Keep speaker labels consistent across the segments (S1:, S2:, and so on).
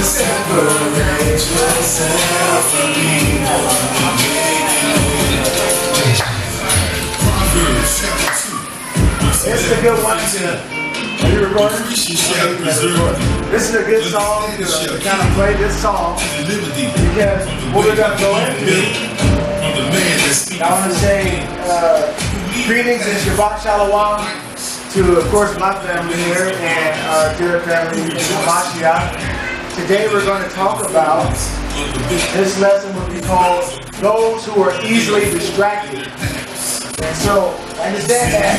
S1: Separate yourself from me.
S2: This is a good one. Are you recording? This is a good song to kind of play this song because what we're going to go into, I want to say greetings and Shabbat Shalom to, of course, my family here and our dear family in Mashiach. Today we're going to talk about, this lesson will be called Those Who Are Easily Distracted. And so, understand that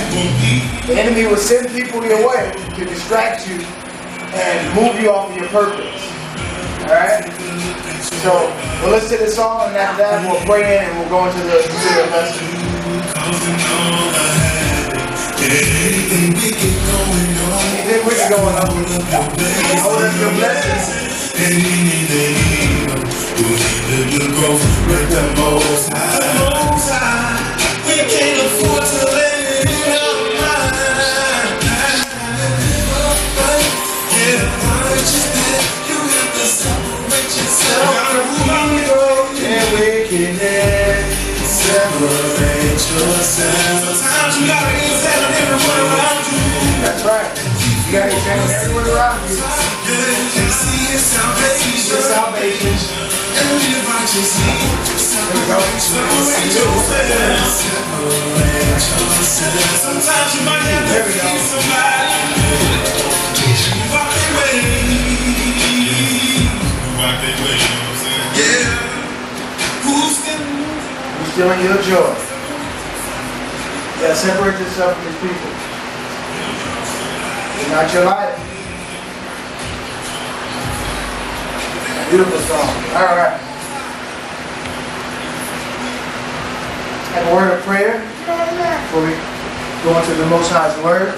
S2: the enemy will send people your way to distract you and move you off of your purpose. Alright? So, we'll listen to this song and after that we'll pray in and we'll go into the lesson. Anything wicked going on? Oh, that's your blessing. With the Most High. We can't afford to let it out of mind. Get righteousness. You have to separate yourself from evil and wickedness. Separate yourself. Sometimes you gotta examine everyone around you. That's right. You gotta examine everyone around you. See your salvation. Your salvation. And live righteously. Sometimes you might have to kill somebody. Walk their way. Walk their way, you know what I'm saying? Yeah. Who's stealing your joy? You gotta separate yourself from these people. They're not your life. Beautiful song. Alright. Have a word of prayer before we go into the Most High's word.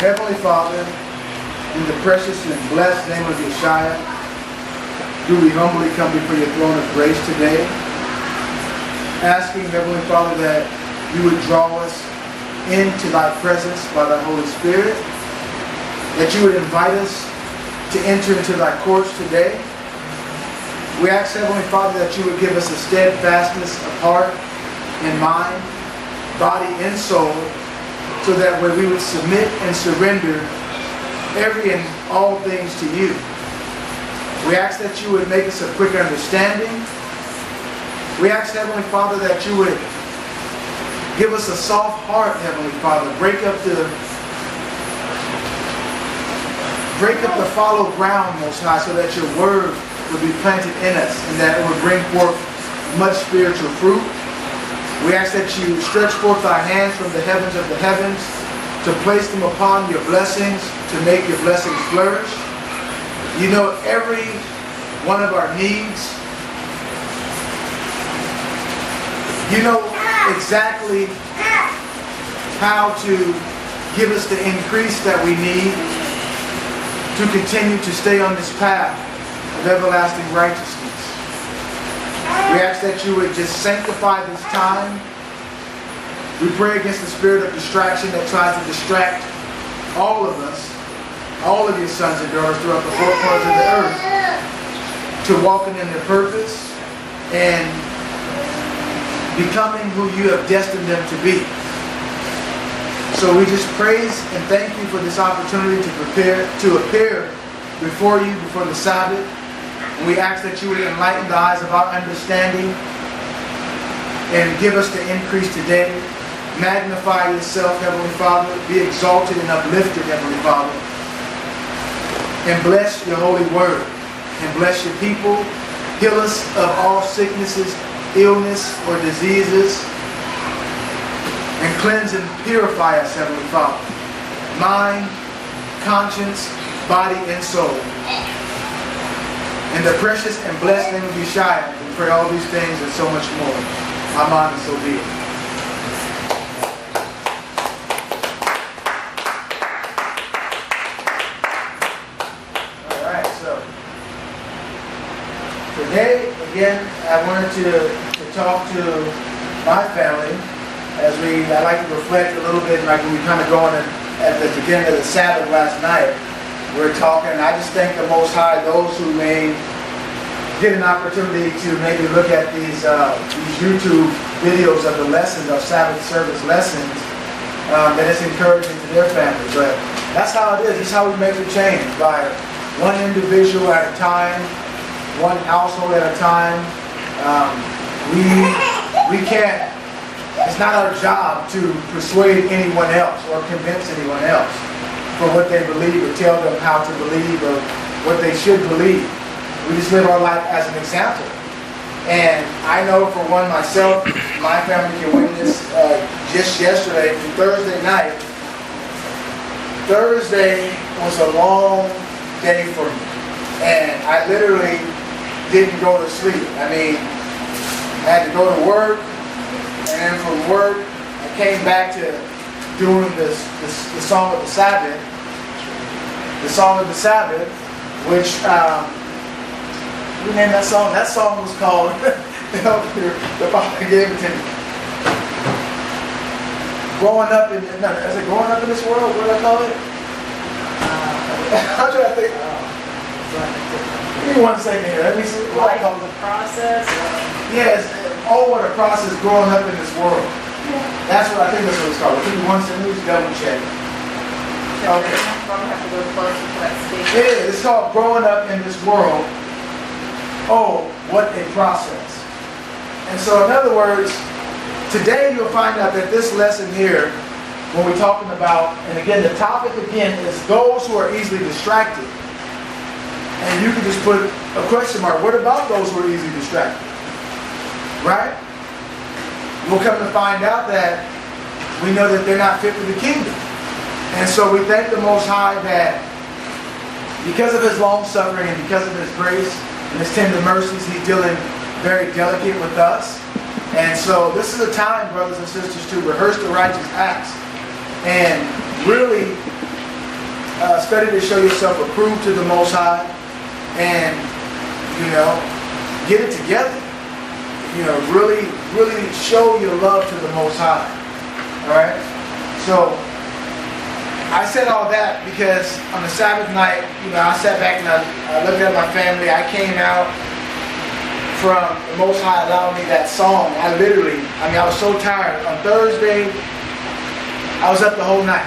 S2: Heavenly Father, in the precious and blessed name of Yeshua, do we humbly come before your throne of grace today, asking, Heavenly Father, that you would draw us into thy presence by thy Holy Spirit, that you would invite us to enter into thy courts today. We ask, Heavenly Father, that you would give us a steadfastness of heart and mind, body and soul, so that way we would submit and surrender every and all things to you. We ask that you would make us a quick understanding. We ask, Heavenly Father, that you would give us a soft heart, Heavenly Father. Break up the fallow ground, Most High, so that your word would be planted in us and that it would bring forth much spiritual fruit. We ask that you stretch forth thy hands from the heavens of the heavens to place them upon your blessings, to make your blessings flourish. You know every one of our needs. You know exactly how to give us the increase that we need to continue to stay on this path of everlasting righteousness. We ask that you would just sanctify this time. We pray against the spirit of distraction that tries to distract all of us, all of your sons and daughters throughout the four corners of the earth, to walking in their purpose and becoming who you have destined them to be. So we just praise and thank you for this opportunity to appear before you, before the Sabbath. And we ask that you would enlighten the eyes of our understanding and give us the increase today. Magnify yourself, Heavenly Father. Be exalted and uplifted, Heavenly Father. And bless your holy word. And bless your people. Heal us of all sicknesses, illness, or diseases. And cleanse and purify us, Heavenly Father. Mind, conscience, body, and soul. In the precious and blessed name of Yeshua, we pray all these things and so much more. Amen, and so be it. Alright, so today, again, I wanted to talk to my family as I like to reflect a little bit, like when we kind of go on and at the beginning of the Sabbath last night, we were talking, and I just thank the Most High, those who may get an opportunity to maybe look at these YouTube videos of the lessons, of Sabbath service lessons, that it's encouraging to their families. But that's how it is. This is how we make the change, by one individual at a time, one household at a time. We can't, it's not our job to persuade anyone else or convince anyone else for what they believe, or tell them how to believe or what they should believe. We just live our life as an example. And I know for one myself, my family can witness just yesterday, from Thursday night. Thursday was a long day for me. And I literally didn't go to sleep. I mean, I had to go to work, and then from work, I came back to doing the Song of the Sabbath. The Song of the Sabbath, which, we named that song. That song was called, the Father gave it to me. Growing up in, no, is it Growing Up in This World? What do I call it? I'm trying to think. Give me 1 second here. Let me see. What I call
S3: the process?
S2: Yes. Oh, what a process growing up in this world. That's what I think that's what it's called. Give me 1 second. Let me just double check. Okay.
S3: I'm going to have to go closer to that speaker.
S2: Yeah, it's called Growing Up in This World. Oh, what a process. And so in other words, today you'll find out that this lesson here, when we're talking about, and again, the topic again is those who are easily distracted. And you can just put a question mark. What about those who are easily distracted? Right? We'll come to find out that we know that they're not fit for the kingdom. And so we thank the Most High that because of His long suffering and because of His grace and His tender mercies, He's dealing very delicate with us. And so this is a time, brothers and sisters, to rehearse the righteous acts and really study to show yourself approved to the Most High, and get it together. Really show your love to the Most High. All right. So I said all that because on the Sabbath night, I sat back and I looked at my family. I came out from the Most High allowing me that song. I was so tired. On Thursday, I was up the whole night.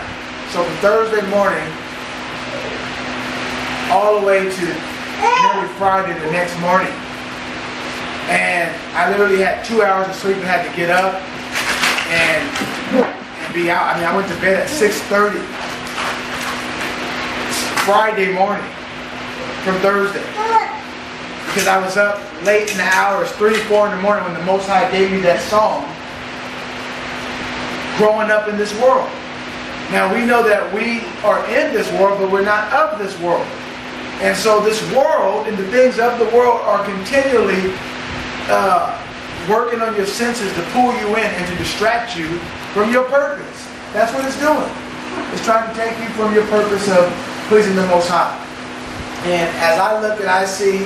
S2: So from Thursday morning all the way to nearly Friday the next morning. And I literally had 2 hours of sleep and had to get up and be out. I went to bed at 6:30 Friday morning from Thursday. Because I was up late in the hours, 3, 4 in the morning when the Most High gave me that song, Growing Up in This World. Now we know that we are in this world, but we're not of this world. And so this world and the things of the world are continually working on your senses to pull you in and to distract you from your purpose. That's what it's doing. It's trying to take you from your purpose of pleasing the Most High. And as I look and I see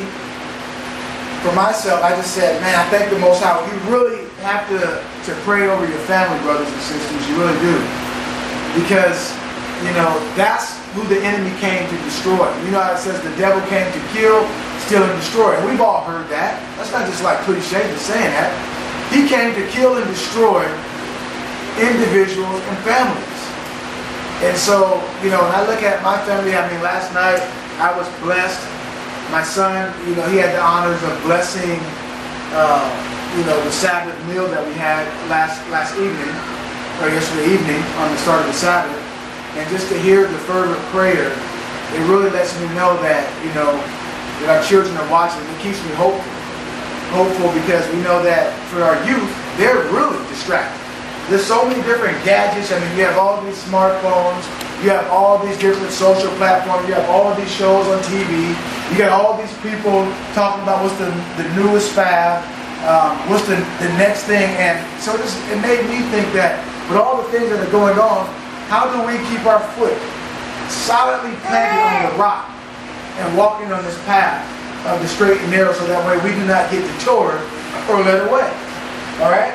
S2: for myself, I just said, man, I thank the Most High. You really have to pray over your family, brothers and sisters. You really do. Because, that's who the enemy came to destroy. You know how it says the devil came to kill, steal, and destroy. And we've all heard that. That's not just like cliche just saying that. He came to kill and destroy individuals and families. And so, when I look at my family, last night I was blessed. My son, he had the honors of blessing, the Sabbath meal that we had last evening, or yesterday evening on the start of the Sabbath. And just to hear the fervent prayer, it really lets me know that, that our children are watching. It keeps me hopeful. Hopeful because we know that for our youth, they're really distracted. There's so many different gadgets. You have all these smartphones. You have all these different social platforms. You have all these shows on TV. You got all these people talking about what's the newest fad, what's the next thing. And so it made me think that with all the things that are going on, how do we keep our foot solidly planted on the rock and walking on this path of the straight and narrow, so that way we do not get detoured or led away? All right.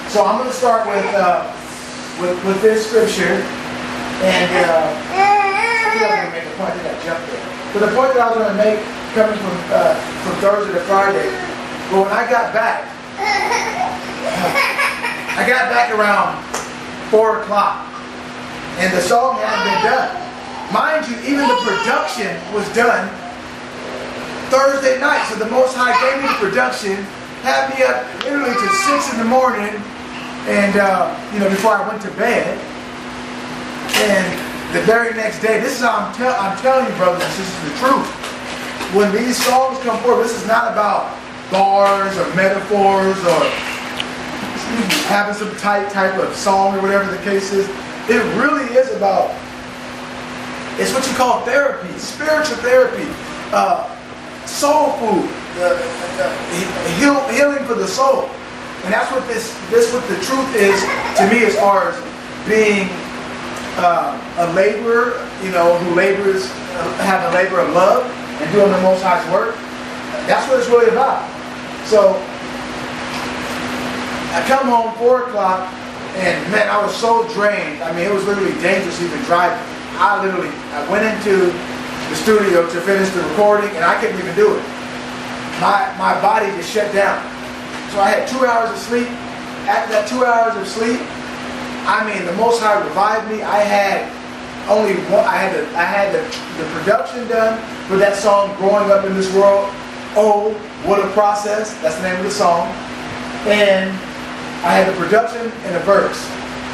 S2: So I'm going to start with this scripture, And I think I was going to make a point. I think I jumped there. But the point that I was going to make, coming from Thursday to Friday, but when I got back around 4 o'clock, and the song hadn't been done. Mind you, even the production was done Thursday night. So the Most High gave me the production, had me up literally to 6 in the morning, and before I went to bed. And the very next day, this is how I'm telling you, brothers and sisters, the truth. When these songs come forward, this is not about bars or metaphors or having some type of song or whatever the case is. It really is about, it's what you call therapy, spiritual therapy, soul food, healing for the soul. And that's what what the truth is to me, as far as being a laborer, who labors, have a labor of love and doing the Most High's work. That's what it's really about. So I come home 4 o'clock, and man, I was so drained. I mean, it was literally dangerous even driving. I went into the studio to finish the recording, and I couldn't even do it. My body just shut down. So I had 2 hours of sleep. After that 2 hours of sleep, I mean, the Most High revived me. I had only one. I had the production done for that song, "Growing Up in This World." Oh, what a process! That's the name of the song. And I had the production and a verse.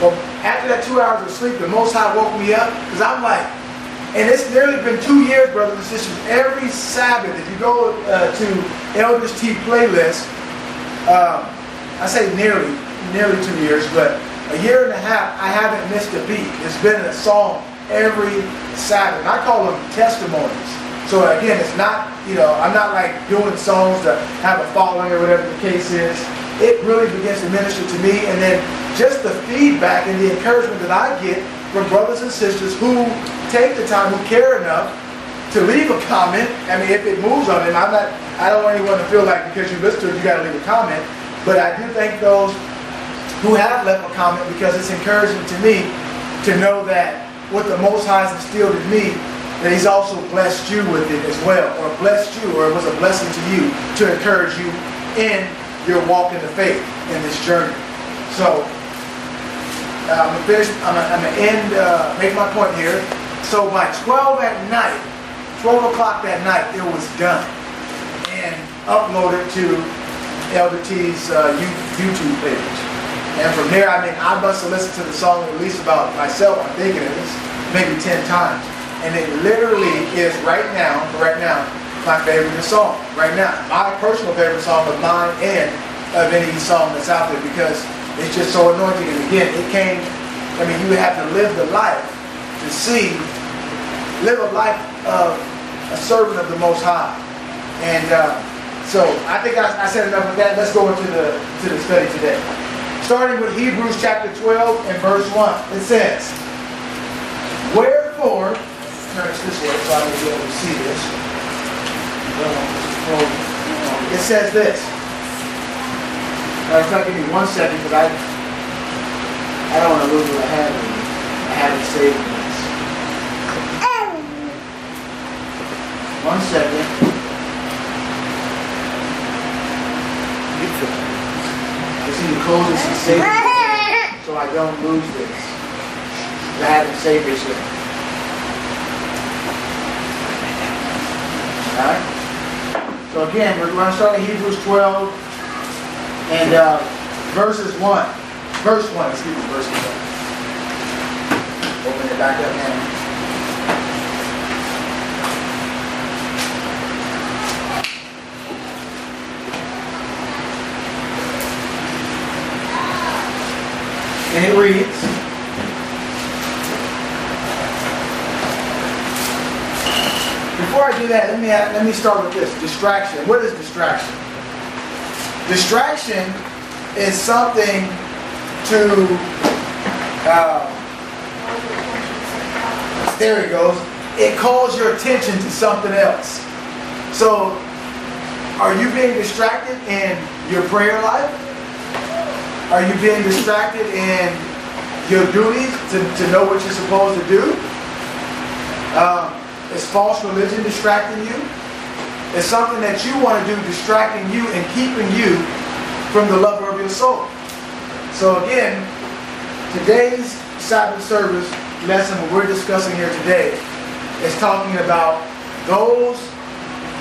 S2: Well, after that 2 hours of sleep, the Most High woke me up, because I'm like, and it's nearly been 2 years, brothers and sisters. Every Sabbath, if you go to Elders T playlist, I say nearly 2 years, but a year and a half, I haven't missed a beat. It's been a song every Sabbath. And I call them testimonies. So again, it's not, I'm not like doing songs to have a following or whatever the case is. It really begins to minister to me, and then just the feedback and the encouragement that I get from brothers and sisters who take the time, who care enough to leave a comment. I mean, if it moves on them, I don't want anyone to feel like because you listen to it, you got to leave a comment. But I do thank those who have left a comment, because it's encouraging to me to know that what the Most High has instilled in me, that He's also blessed you with it as well, or blessed you, or it was a blessing to you to encourage you in your walk in the faith in this journey. So I'm gonna finish. I'm gonna end. Make my point here. So by 12 o'clock that night, it was done and uploaded to Elder T's YouTube page. And from there, I mean, I must have listened to the song at least about myself, I'm thinking at least maybe 10 times. And it literally is right now, my favorite song. Right now, my personal favorite song of mine and of any song that's out there, because it's just so anointing. And again, you have to live the life to live a life of a servant of the Most High. And so I think I said enough of that. Let's go into the study today. Starting with Hebrews chapter 12 and verse 1. It says, "Wherefore," turn this way so I may be able to see this. It says this. It's going to give me 1 second, because I don't want to lose what I have. I have it saved in this. 1 second. Just need to close this and save it so I don't lose this. I haven't saved this yet. Alright? So again, we're going to start in Hebrews 12 and verse 1. Verse 1. Open it back up now. And it reads, before I do that, let me start with this. Distraction. What is distraction? Distraction is something to, there it goes. It calls your attention to something else. So, are you being distracted in your prayer life? Are you being distracted in your duties to know what you're supposed to do? Is false religion distracting you? Is something that you want to do distracting you and keeping you from the lover of your soul? So again, today's Sabbath service lesson, what we're discussing here today, is talking about those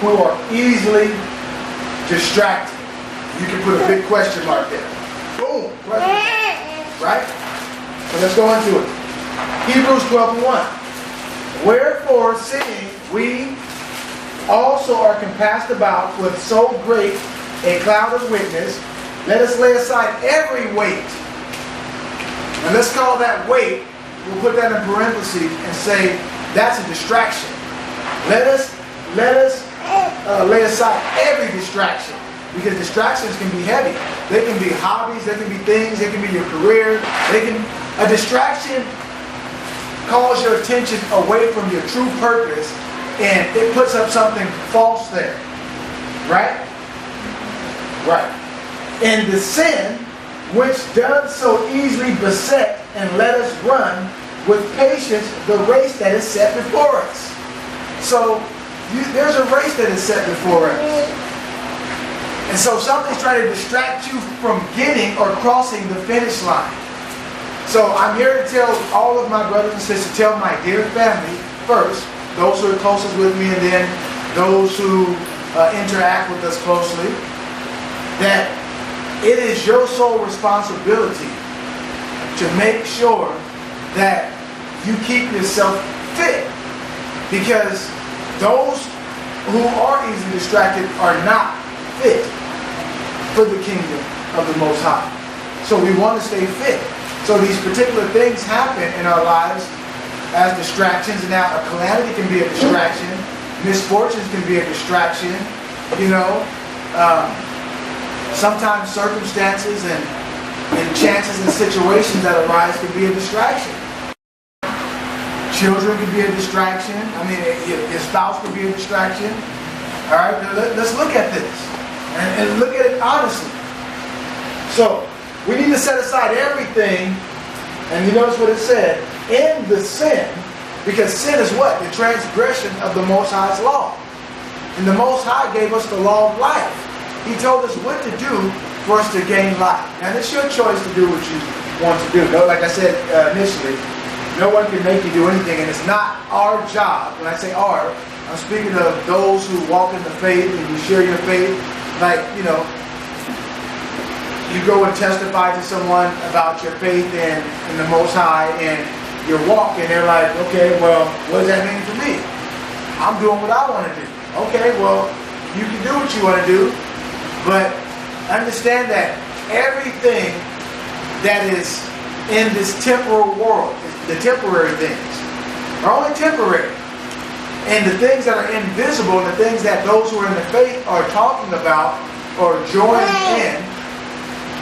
S2: who are easily distracted. You can put a big question mark there. Boom, question mark. Right? So let's go into it. Hebrews 12:1. Wherefore, seeing we also are compassed about with so great a cloud of witness, let us lay aside every weight. And let's call that weight, we'll put that in parentheses and say that's a distraction. Let us lay aside every distraction, because distractions can be heavy. They can be hobbies, they can be things, they can be your career. A distraction calls your attention away from your true purpose, and it puts up something false there. Right? Right. And the sin which does so easily beset and let us run with patience the race that is set before us. So there's a race that is set before us. And so something's trying to distract you from getting or crossing the finish line. So I'm here to tell all of my brothers and sisters, tell my dear family first, those who are closest with me, and then those who interact with us closely, that it is your sole responsibility to make sure that you keep yourself fit, because those who are easily distracted are not fit for the kingdom of the Most High. So we want to stay fit. So these particular things happen in our lives as distractions. And now a calamity can be a distraction. Misfortunes can be a distraction. Sometimes circumstances and chances and situations that arise can be a distraction. Children can be a distraction. Your spouse can be a distraction. All right, let's look at this and look at it honestly. So we need to set aside everything, and you notice what it said, in the sin, because sin is what? The transgression of the Most High's law. And the Most High gave us the law of life. He told us what to do for us to gain life. And it's your choice to do what you want to do. No, like I said initially, no one can make you do anything, and it's not our job. When I say our, I'm speaking of those who walk in the faith and you share your faith. Like, you go and testify to someone about your faith in the Most High and your walk, and they're like, okay, well, what does that mean for me? I'm doing what I want to do. Okay, well, you can do what you want to do, but understand that everything that is in this temporal world, the temporary things, are only temporary. And the things that are invisible, and the things that those who are in the faith are talking about or joining in,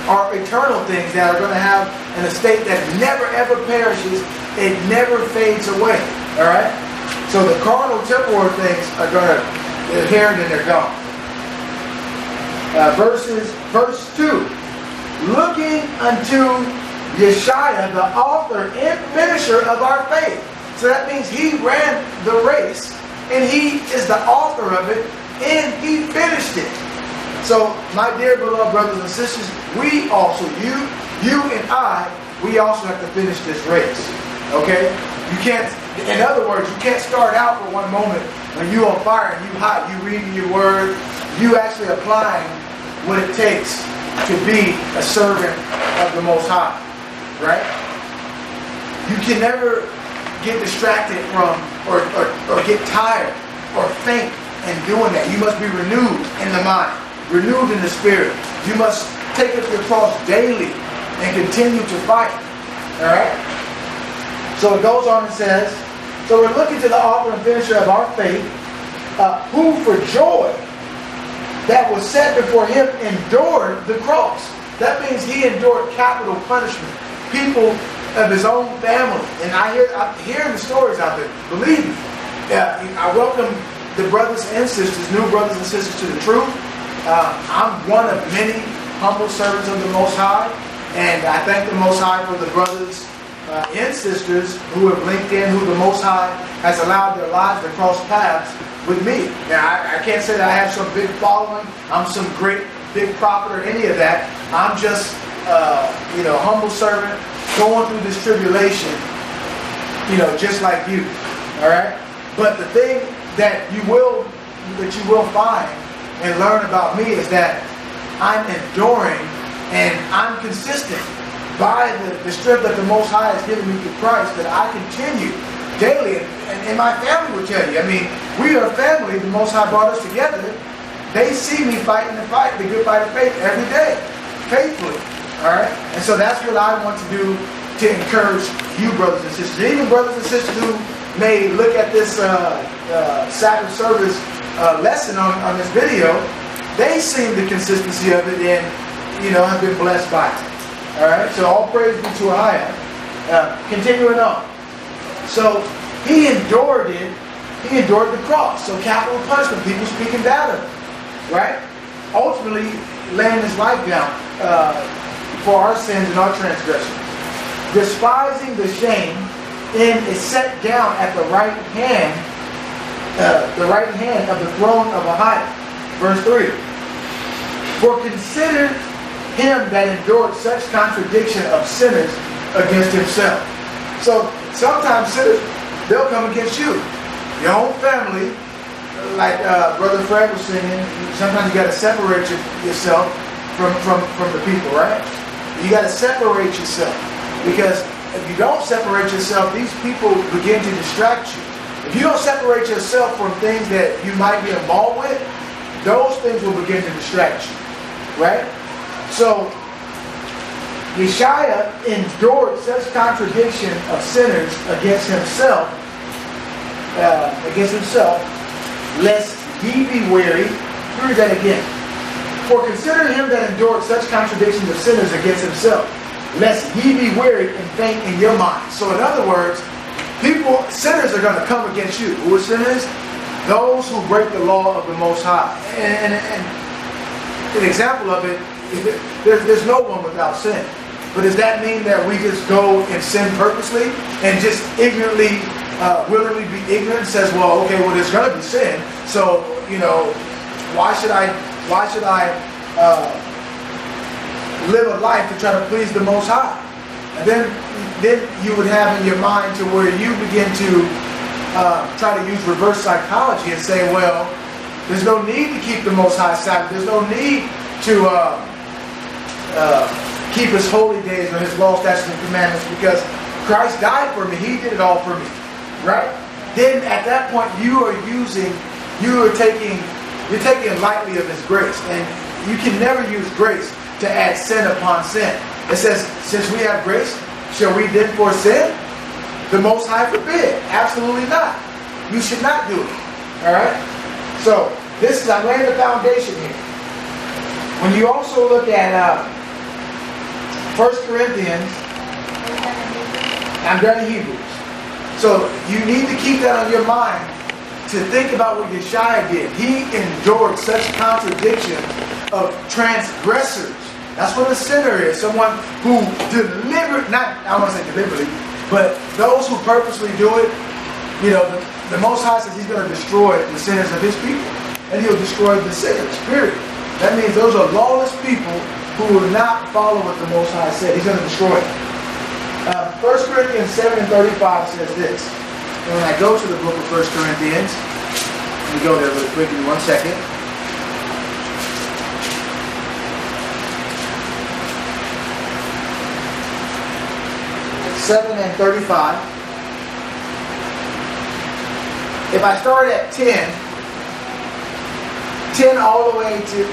S2: are eternal things that are going to have an estate that never ever perishes. It never fades away. All right? So the carnal temporal things are going to, they're here and then they're gone. Verse 2. Looking unto Yeshua, the author and finisher of our faith. So that means he ran the race, and he is the author of it, and he finished it. So, my dear beloved brothers and sisters, we also, you and I, we also have to finish this race. Okay? You can't, in other words, you can't start out for one moment when you're on fire and you hot, you reading your word, you actually applying what it takes to be a servant of the Most High. Right? You can never get distracted from or get tired or faint in doing that. You must be renewed in the mind, renewed in the spirit. You must take up your cross daily and continue to fight. Alright? So it goes on and says, so we're looking to the author and finisher of our faith, who for joy that was set before him endured the cross. That means he endured capital punishment. People of his own family. And I'm hearing the stories out there. Believe me. I welcome the brothers and sisters, new brothers and sisters, to the truth. I'm one of many humble servants of the Most High. And I thank the Most High for the brothers and sisters who have linked in, who the Most High has allowed their lives to cross paths with me. Now, I can't say that I have some big following. I'm some great big prophet or any of that. I'm just, humble servant going through this tribulation, just like you. All right. But the thing that you will find and learn about me is that I'm enduring and I'm consistent by the strength that the Most High has given me through Christ, that I continue daily. And my family will tell you. I mean, we are a family. The Most High brought us together. They see me fighting the fight, the good fight of faith, every day, faithfully. All right? And so that's what I want to do to encourage you, brothers and sisters. Even brothers and sisters who may look at this Sabbath service lesson on this video, they seen the consistency of it and, have been blessed by it. All right? So all praise be to Ahia. Continuing on. So he endured it. He endured the cross. So capital punishment, people speaking bad of him. Right? Ultimately laying his life down for our sins and our transgressions. Despising the shame, and is set down at the right hand of the throne of Ahia. Verse 3. For consider him that endured such contradiction of sinners against himself. So sometimes sinners, they'll come against you. Your own family, like Brother Fred was saying, sometimes you got to separate yourself from the people, right? You got to separate yourself. Because if you don't separate yourself, these people begin to distract you. If you don't separate yourself from things that you might be involved with, those things will begin to distract you. Right? So, Yeshua endured such contradiction of sinners against himself, lest ye be weary. Read that again. For consider him that endured such contradictions of sinners against himself, lest ye be weary and faint in your mind. So in other words, sinners are going to come against you. Who are sinners? Those who break the law of the Most High. And an example of it, there's no one without sin. But does that mean that we just go and sin purposely and just ignorantly, willingly be ignorant? Says, well, okay, well, there's going to be sin. So, why should I live a life to try to please the Most High? And then you would have in your mind to where you begin to try to use reverse psychology and say, well, there's no need to keep the Most High Sabbath. There's no need to keep his holy days or his law, statutes, and commandments because Christ died for me. He did it all for me. Right? Then at that point you're taking lightly of his grace. And you can never use grace to add sin upon sin. It says, since we have grace, shall we then for sin? The Most High forbid. Absolutely not. You should not do it. Alright? So, I'm laying the foundation here. When you also look at 1 Corinthians, I'm done in Hebrews. So, you need to keep that on your mind to think about what Yeshua did. He endured such contradiction of transgressors. That's what a sinner is. Someone who I don't want to say deliberately, but those who purposely do it, the Most High says he's going to destroy the sinners of his people. And he'll destroy the sinners, period. That means those are lawless people who will not follow what the Most High said. He's going to destroy them. 1 Corinthians 7:35 says this. And when I go to the book of 1 Corinthians, let me go there really quick in 1 second. (7 and 35). If I start at 10 all the way to...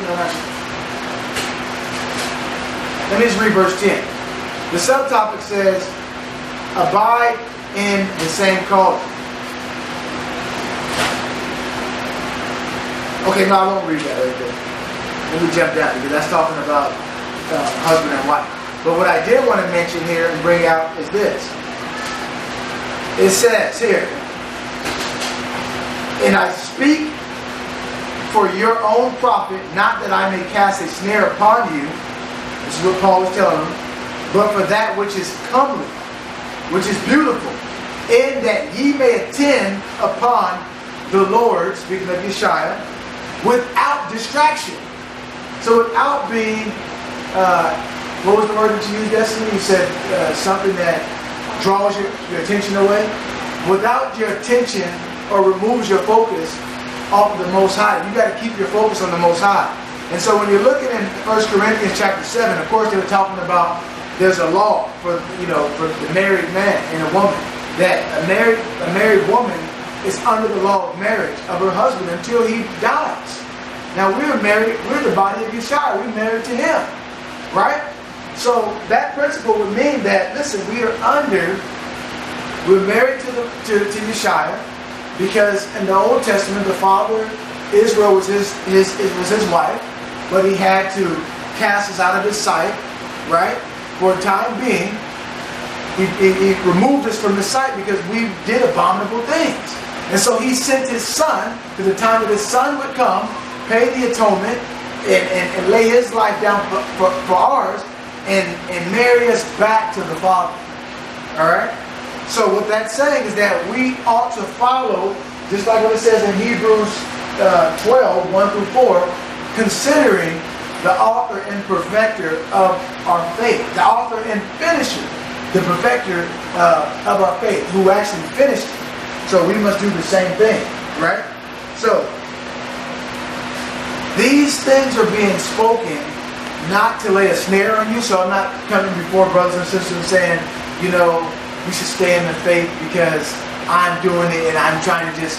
S2: Let me just read verse 10. The subtopic says, abide in the same calling. Okay, no, I won't read that right there. Let me jump down because that's talking about husband and wife. But what I did want to mention here and bring out is this. It says here, and I speak for your own profit, not that I may cast a snare upon you. This is what Paul is telling them. But for that which is comely, which is beautiful, in that ye may attend upon the Lord, speaking of Yeshua, without distraction. So without being, what was the word that you used, Destiny? You said something that draws your attention away. Without your attention or removes your focus off of the Most High. You got to keep your focus on the Most High. And so when you're looking in 1 Corinthians chapter 7, of course they were talking about there's a law for the married man and a woman, that a married woman is under the law of marriage of her husband until he dies. Now we're married, we're the body of Yeshua, we're married to him, right? So that principle would mean that, listen, we're married to Yeshua, because in the Old Testament the father, Israel was his wife, but he had to cast us out of his sight, right? For a time being, he removed us from his sight because we did abominable things. And so he sent his son, to the time that his son would come, pay the atonement, and lay his life down for ours, and marry us back to the Father. Alright? So what that's saying is that we ought to follow, just like what it says in Hebrews 12, 1 through 4, considering the author and perfecter of our faith. The author and finisher, the perfecter of our faith, who actually finished it. So we must do the same thing, right? So these things are being spoken not to lay a snare on you. So I'm not coming before brothers and sisters saying, you should stay in the faith because I'm doing it and I'm trying to just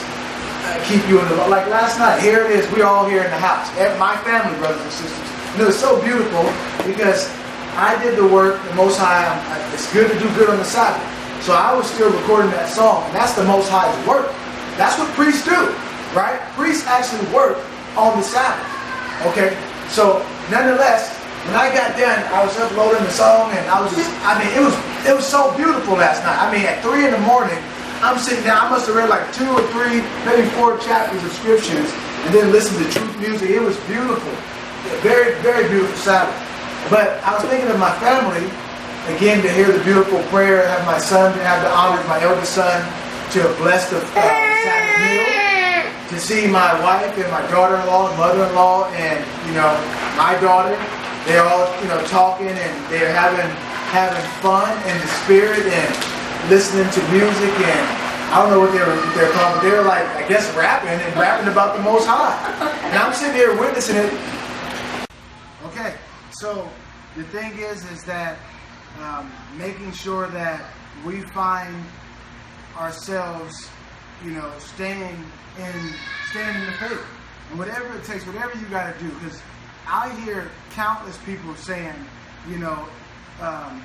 S2: keep you in the law. Like last night, here it is, we're all here in the house. My family, brothers and sisters. It's so beautiful because I did the work, the Most High, it's good to do good on the Sabbath. So I was still recording that song, and that's the Most High's work. That's what priests do, right? Priests actually work on the Sabbath, okay? So nonetheless, when I got done, I was uploading the song, and it was so beautiful last night. At 3 in the morning, I'm sitting down. I must have read like 2 or 3, maybe 4 chapters of scriptures, and then listened to truth music. It was beautiful. Very, very beautiful Sabbath. But I was thinking of my family, again, to hear the beautiful prayer, have my son, to have the honor of my eldest son to bless the Sabbath meal, to see my wife and my daughter-in-law, mother-in-law, and, my daughter. They're all, talking, and they're having fun in the spirit and listening to music, and I don't know what they're called, but they're like, I guess, rapping about the Most High. And I'm sitting here witnessing it. Okay, so the thing is that making sure that we find ourselves, staying in the faith, and whatever it takes, whatever you got to do. Because I hear countless people saying,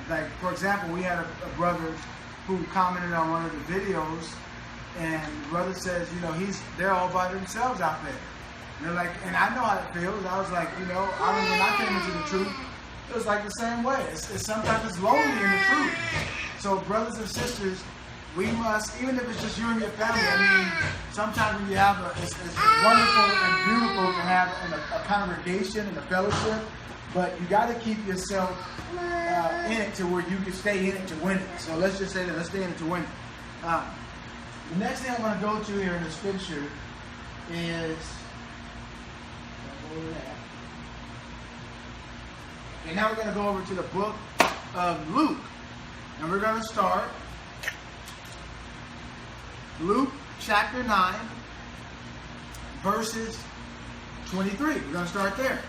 S2: like for example, we had a brother who commented on one of the videos, and the brother says, they're all by themselves out there. And they're like, and I know how it feels. I was like, when I came into the truth, it was like the same way. Sometimes it's lonely in the truth. So brothers and sisters, we must, even if it's just you and your family, sometimes when you have it's wonderful and beautiful to have a congregation and a fellowship, but you got to keep yourself in it to where you can stay in it to win it. So let's just say that, let's stay in it to win it. The next thing I'm going to go to here in the scripture is, okay, now we're going to go over to the book of Luke. And we're going to start Luke chapter 9, verses 23. We're going to start there.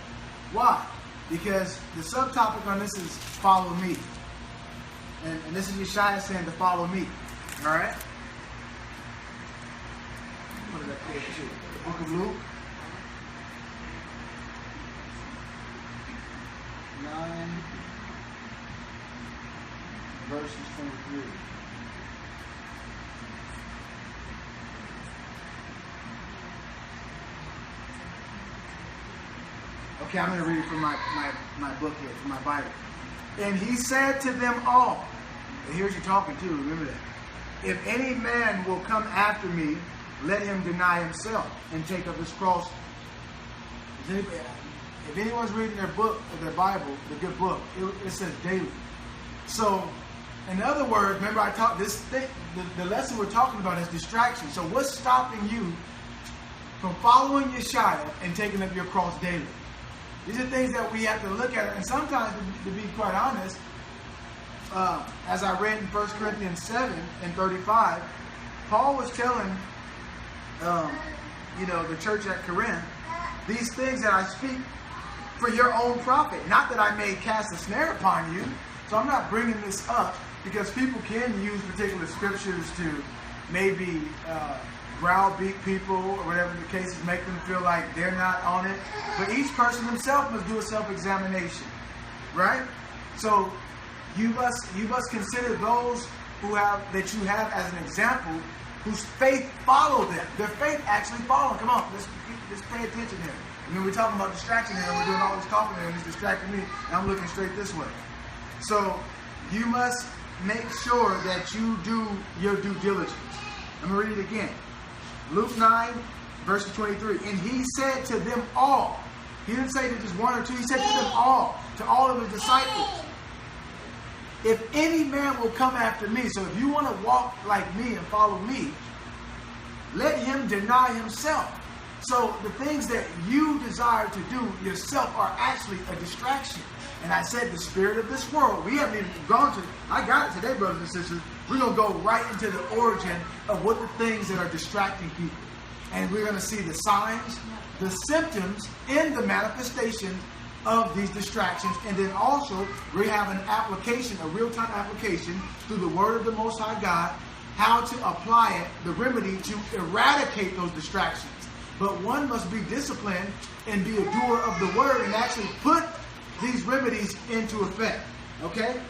S2: Why? Because the subtopic on this is follow me. And this is Yeshua saying to follow me. Alright? What is that page too? The book of Luke 9, verses 23. Okay, I'm going to read it from my book here, from my Bible. And he said to them all, and here's you talking to, remember that. If any man will come after me, let him deny himself and take up his cross. If anyone's reading their book, or their Bible, the good book, it says daily. So, In other words, remember I taught this thing, the lesson we're talking about is distraction. So what's stopping you from following Yeshua and taking up your cross daily? These are things that we have to look at. And sometimes, to be quite honest, as I read in 1 Corinthians 7 and 35, Paul was telling the church at Corinth, these things that I speak for your own profit, not that I may cast a snare upon you. So I'm not bringing this up because people can use particular scriptures to maybe browbeat people or whatever the case is, make them feel like they're not on it. But each person himself must do a self-examination, right? So you must consider those that you have as an example, whose faith follow them. Their faith actually follow. Come on, let's pay attention here. I mean, we're talking about distraction here, and we're doing all this talking here, and it's distracting me, and I'm looking straight this way. So you must make sure that you do your due diligence. I'm going to read it again. Luke 9, verse 23. And he said to them all. He didn't say to just one or two. He said to them all, to all of his disciples. If any man will come after me, so if you want to walk like me and follow me, let him deny himself. So the things that you desire to do yourself are actually a distraction. And I said the spirit of this world. We haven't even gone to, I got it today, brothers and sisters. We're going to go right into the origin of what the things that are distracting people. And we're going to see the signs, the symptoms, and the manifestations of these distractions. And then also, we have an application, a real-time application through the word of the Most High God, how to apply it, the remedy to eradicate those distractions. But one must be disciplined and be a doer of the word and actually put these remedies into effect. Okay?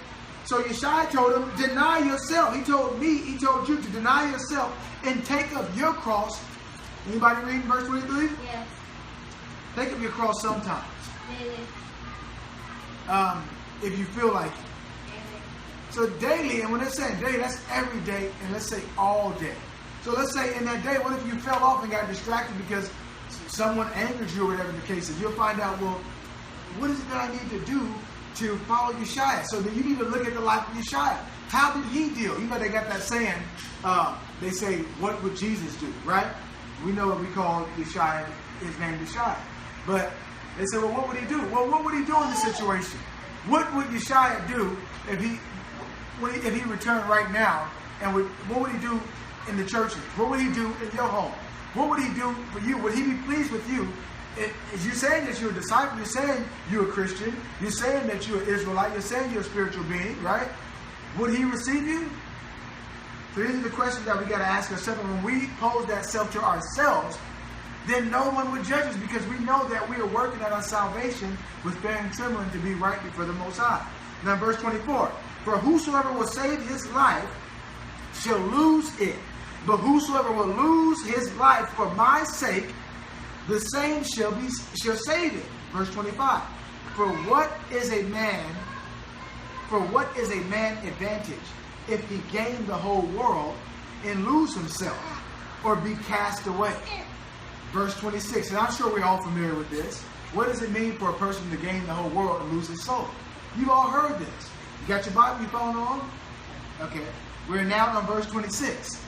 S2: So Yeshua told him, deny yourself. He told you to deny yourself and take up your cross. Anybody reading verse 23?
S4: Yes.
S2: Take up your cross sometimes.
S4: Daily.
S2: If you feel like it.
S4: Daily.
S2: So daily, and when they're saying daily, that's every day, and let's say all day. So let's say in that day, what if you fell off and got distracted because someone angered you or whatever the case is? You'll find out, well, what is it that I need to do to follow Yeshua? So then you need to look at the life of Yeshua. How did he deal? You know, they got that saying, they say, what would Jesus do, right? We know what we call Yeshua, his name Yeshua. But they say, well, what would he do? Well, what would he do in this situation? What would Yeshua do if he returned right now? And what would he do in the churches? What would he do in your home? What would he do for you? Would he be pleased with you? Is you saying that you're a disciple? You're saying you're a Christian? You're saying that you're an Israelite? You're saying you're a spiritual being, right? Would he receive you? So these are the questions that we got to ask ourselves. And when we pose that self to ourselves, then no one would judge us because we know that we are working at our salvation with fear and trembling to be right before the Most High. Now verse 24. For whosoever will save his life shall lose it. But whosoever will lose his life for my sake, the same shall save it. Verse 25. For what is a man advantage if he gain the whole world and lose himself or be cast away? Verse 26. And I'm sure we're all familiar with this. What does it mean for a person to gain the whole world and lose his soul? You've all heard this. You got your Bible? You following along? Okay. We're now on verse 26.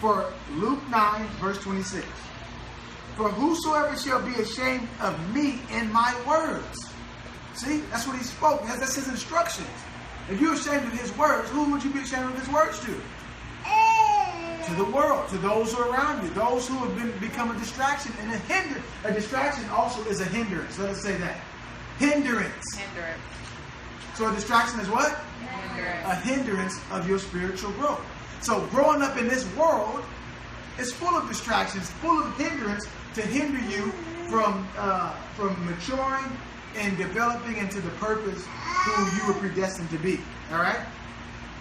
S2: For Luke 9, verse 26. For whosoever shall be ashamed of me and my words. See, that's what he spoke. That's his instructions. If you're ashamed of his words, who would you be ashamed of his words to? To the world, to those who are around you, those who have become a distraction and a hindrance. A distraction also is a hindrance. Let us say that. Hindrance.
S3: Hindrance.
S2: So a distraction is what?
S3: Hindrance.
S2: A hindrance of your spiritual growth. So growing up in this world is full of distractions, full of hindrance to hinder you from maturing and developing into the purpose who you were predestined to be. All right?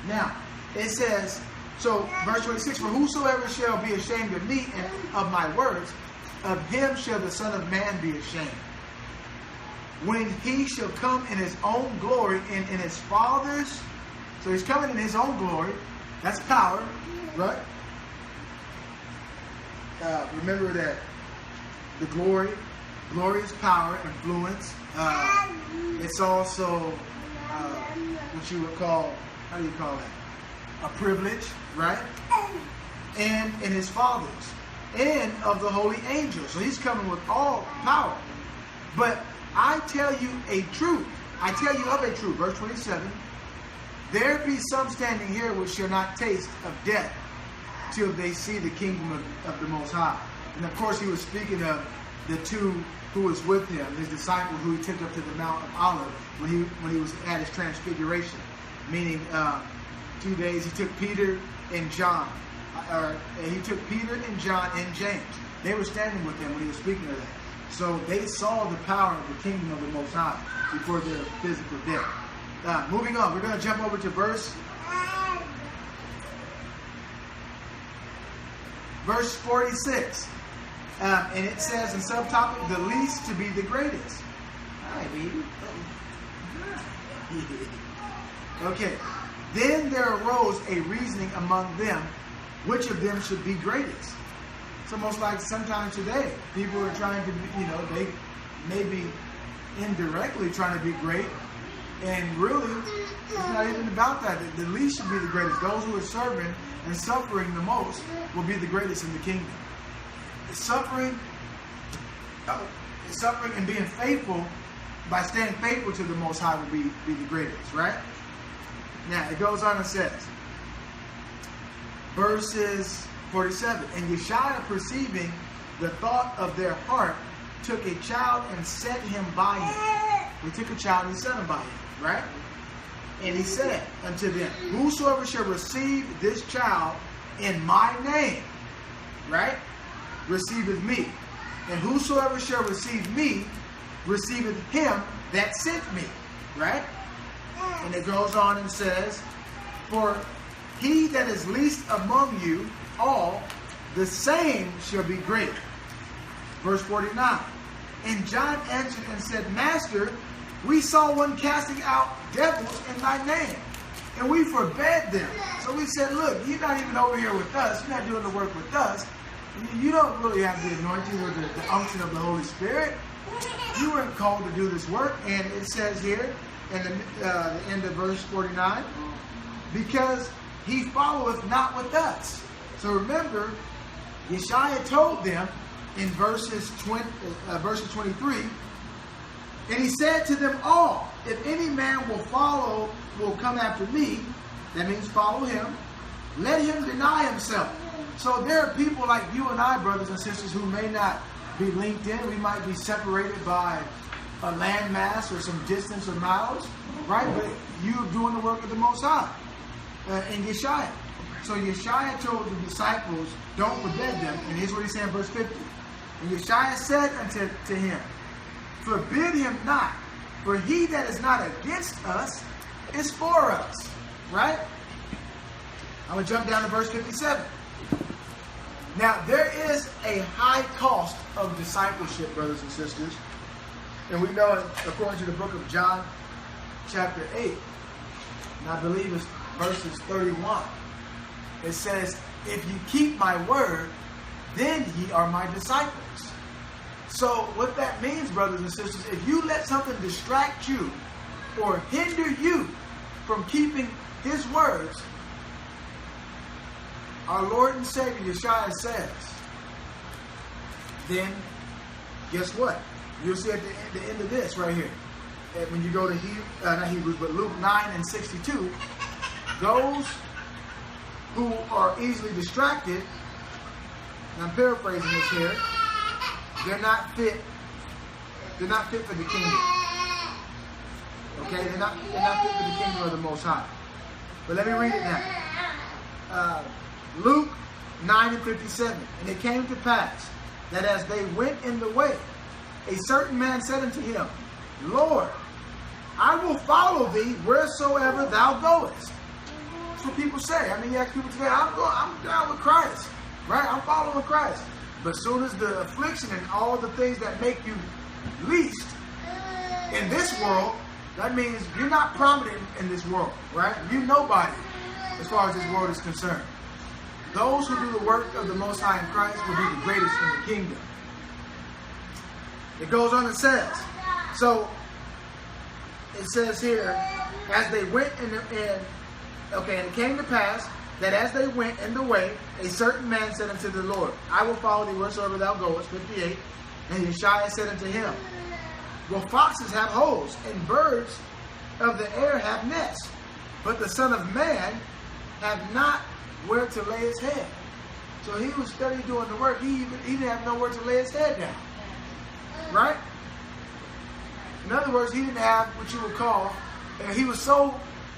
S2: Now, it says, so verse 26, for whosoever shall be ashamed of me and of my words, of him shall the Son of Man be ashamed. When he shall come in his own glory and in his Father's, so he's coming in his own glory. That's power, right? Remember that the glory is power, influence. It's also what you would call, how do you call that? a privilege, right? And in his fathers, and of the holy angels. So he's coming with all power. But I tell you a truth. I tell you of a truth. Verse 27. There be some standing here which shall not taste of death till they see the kingdom of the Most High. And of course he was speaking of the two who was with him, his disciples who he took up to the Mount of Olives when he was at his transfiguration. Meaning 2 days he took Peter and John. He took Peter and John and James. They were standing with him when he was speaking of that. So they saw the power of the kingdom of the Most High before their physical death. Moving on, we're going to jump over to verse 46. And it says in subtopic, the least to be the greatest. All right, baby. Okay. Then there arose a reasoning among them, which of them should be greatest. It's almost like sometimes today, people are trying to be, they may be indirectly trying to be great. And really, it's not even about that. The least should be the greatest. Those who are serving and suffering the most will be the greatest in the kingdom. Suffering and being faithful, by staying faithful to the Most High, will be the greatest, right? Now, it goes on and says, verses 47, and Yeshua, perceiving the thought of their heart, took a child and set him by him. He took a child and set him by him, right? And he said unto them, whosoever shall receive this child in my name, right, receiveth me. And whosoever shall receive me, receiveth him that sent me, right? And it goes on and says, for he that is least among you all, the same shall be great. Verse 49. And John answered and said, Master, we saw one casting out devils in thy name, and we forbade them. So we said, look, you're not even over here with us. You're not doing the work with us. You don't really have the anointing or the unction of the Holy Spirit. You weren't called to do this work. And it says here in the end of verse 49, because he followeth not with us. So remember, Yeshua told them in verses 23, and he said to them all, if any man will come after me, that means follow him, let him deny himself. So there are people like you and I, brothers and sisters, who may not be linked in. We might be separated by a landmass or some distance or miles, right? But you doing the work of the Most High in Yeshua. So Yeshua told the disciples, don't forbid them. And here's what he said in verse 50. And Yeshua said unto him, forbid him not, for he that is not against us is for us. Right? I'm going to jump down to verse 57. Now, there is a high cost of discipleship, brothers and sisters. And we know it according to the book of John, chapter 8. And I believe it's verses 31. It says, if you keep my word, then ye are my disciples. So what that means, brothers and sisters, if you let something distract you or hinder you from keeping his words, our Lord and Savior Yeshua says, then guess what? You'll see at the end of this right here, when you go to not Hebrews, but Luke 9:62, those who are easily distracted, and I'm paraphrasing this here, they're not fit for the kingdom. Okay, they're not fit for the kingdom of the Most High. But let me read it now. Luke 9:57. And it came to pass that as they went in the way, a certain man said unto him, Lord, I will follow thee wheresoever thou goest. That's what people say. I mean, you ask people today, I'm down with Christ, right? I'm following Christ. But as soon as the affliction and all the things that make you least in this world, that means you're not prominent in this world, right? You're nobody as far as this world is concerned. Those who do the work of the Most High in Christ will be the greatest in the kingdom. It goes on and says, so it says here, as they went Okay, and it came to pass that as they went in the way, a certain man said unto the Lord, I will follow thee wheresoever thou goest. 58. And Yeshua said unto him, well, foxes have holes, and birds of the air have nests, but the Son of Man have not where to lay his head. So he was steady doing the work. He didn't have nowhere to lay his head down. Right? In other words, he didn't have what you would call,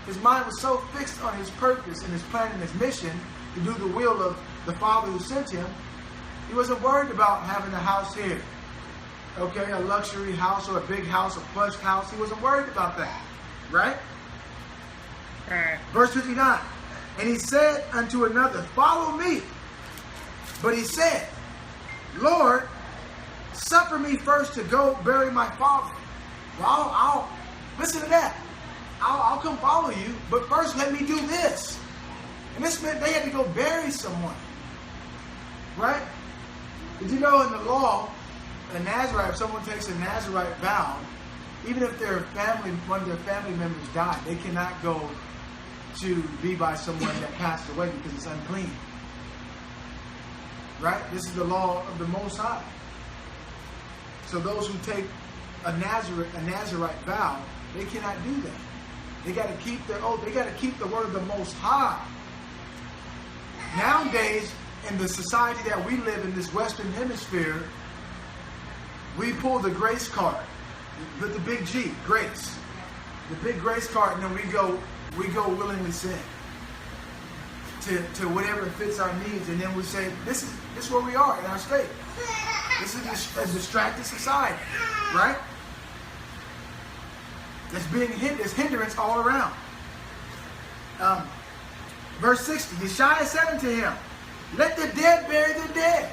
S2: his mind was so fixed on his purpose and his plan and his mission to do the will of the Father who sent him. He wasn't worried about having a house here. Okay, a luxury house or a big house, a plush house. He wasn't worried about that. Right? Verse 59. And he said unto another, follow me. But he said, Lord, suffer me first to go bury my father. Well, I'll listen to that. I'll come follow you, but first let me do this. And this meant they had to go bury someone. Right? Did you know in the law, a Nazarite, if someone takes a Nazarite vow, even if one of their family members died, they cannot go to be by someone that passed away because it's unclean. Right? This is the law of the Most High. So those who take a Nazarite vow, they cannot do that. They got to keep their oath. They got to keep the word of the Most High. Nowadays, in the society that we live in, this Western Hemisphere, we pull the grace card with the big G, grace, the big grace card, and then we go willingly sin to whatever fits our needs, and then we say this is where we are in our state. This is a distracted society, right? There's hindrance all around. Verse 60, Yeshua said unto him, let the dead bury the dead.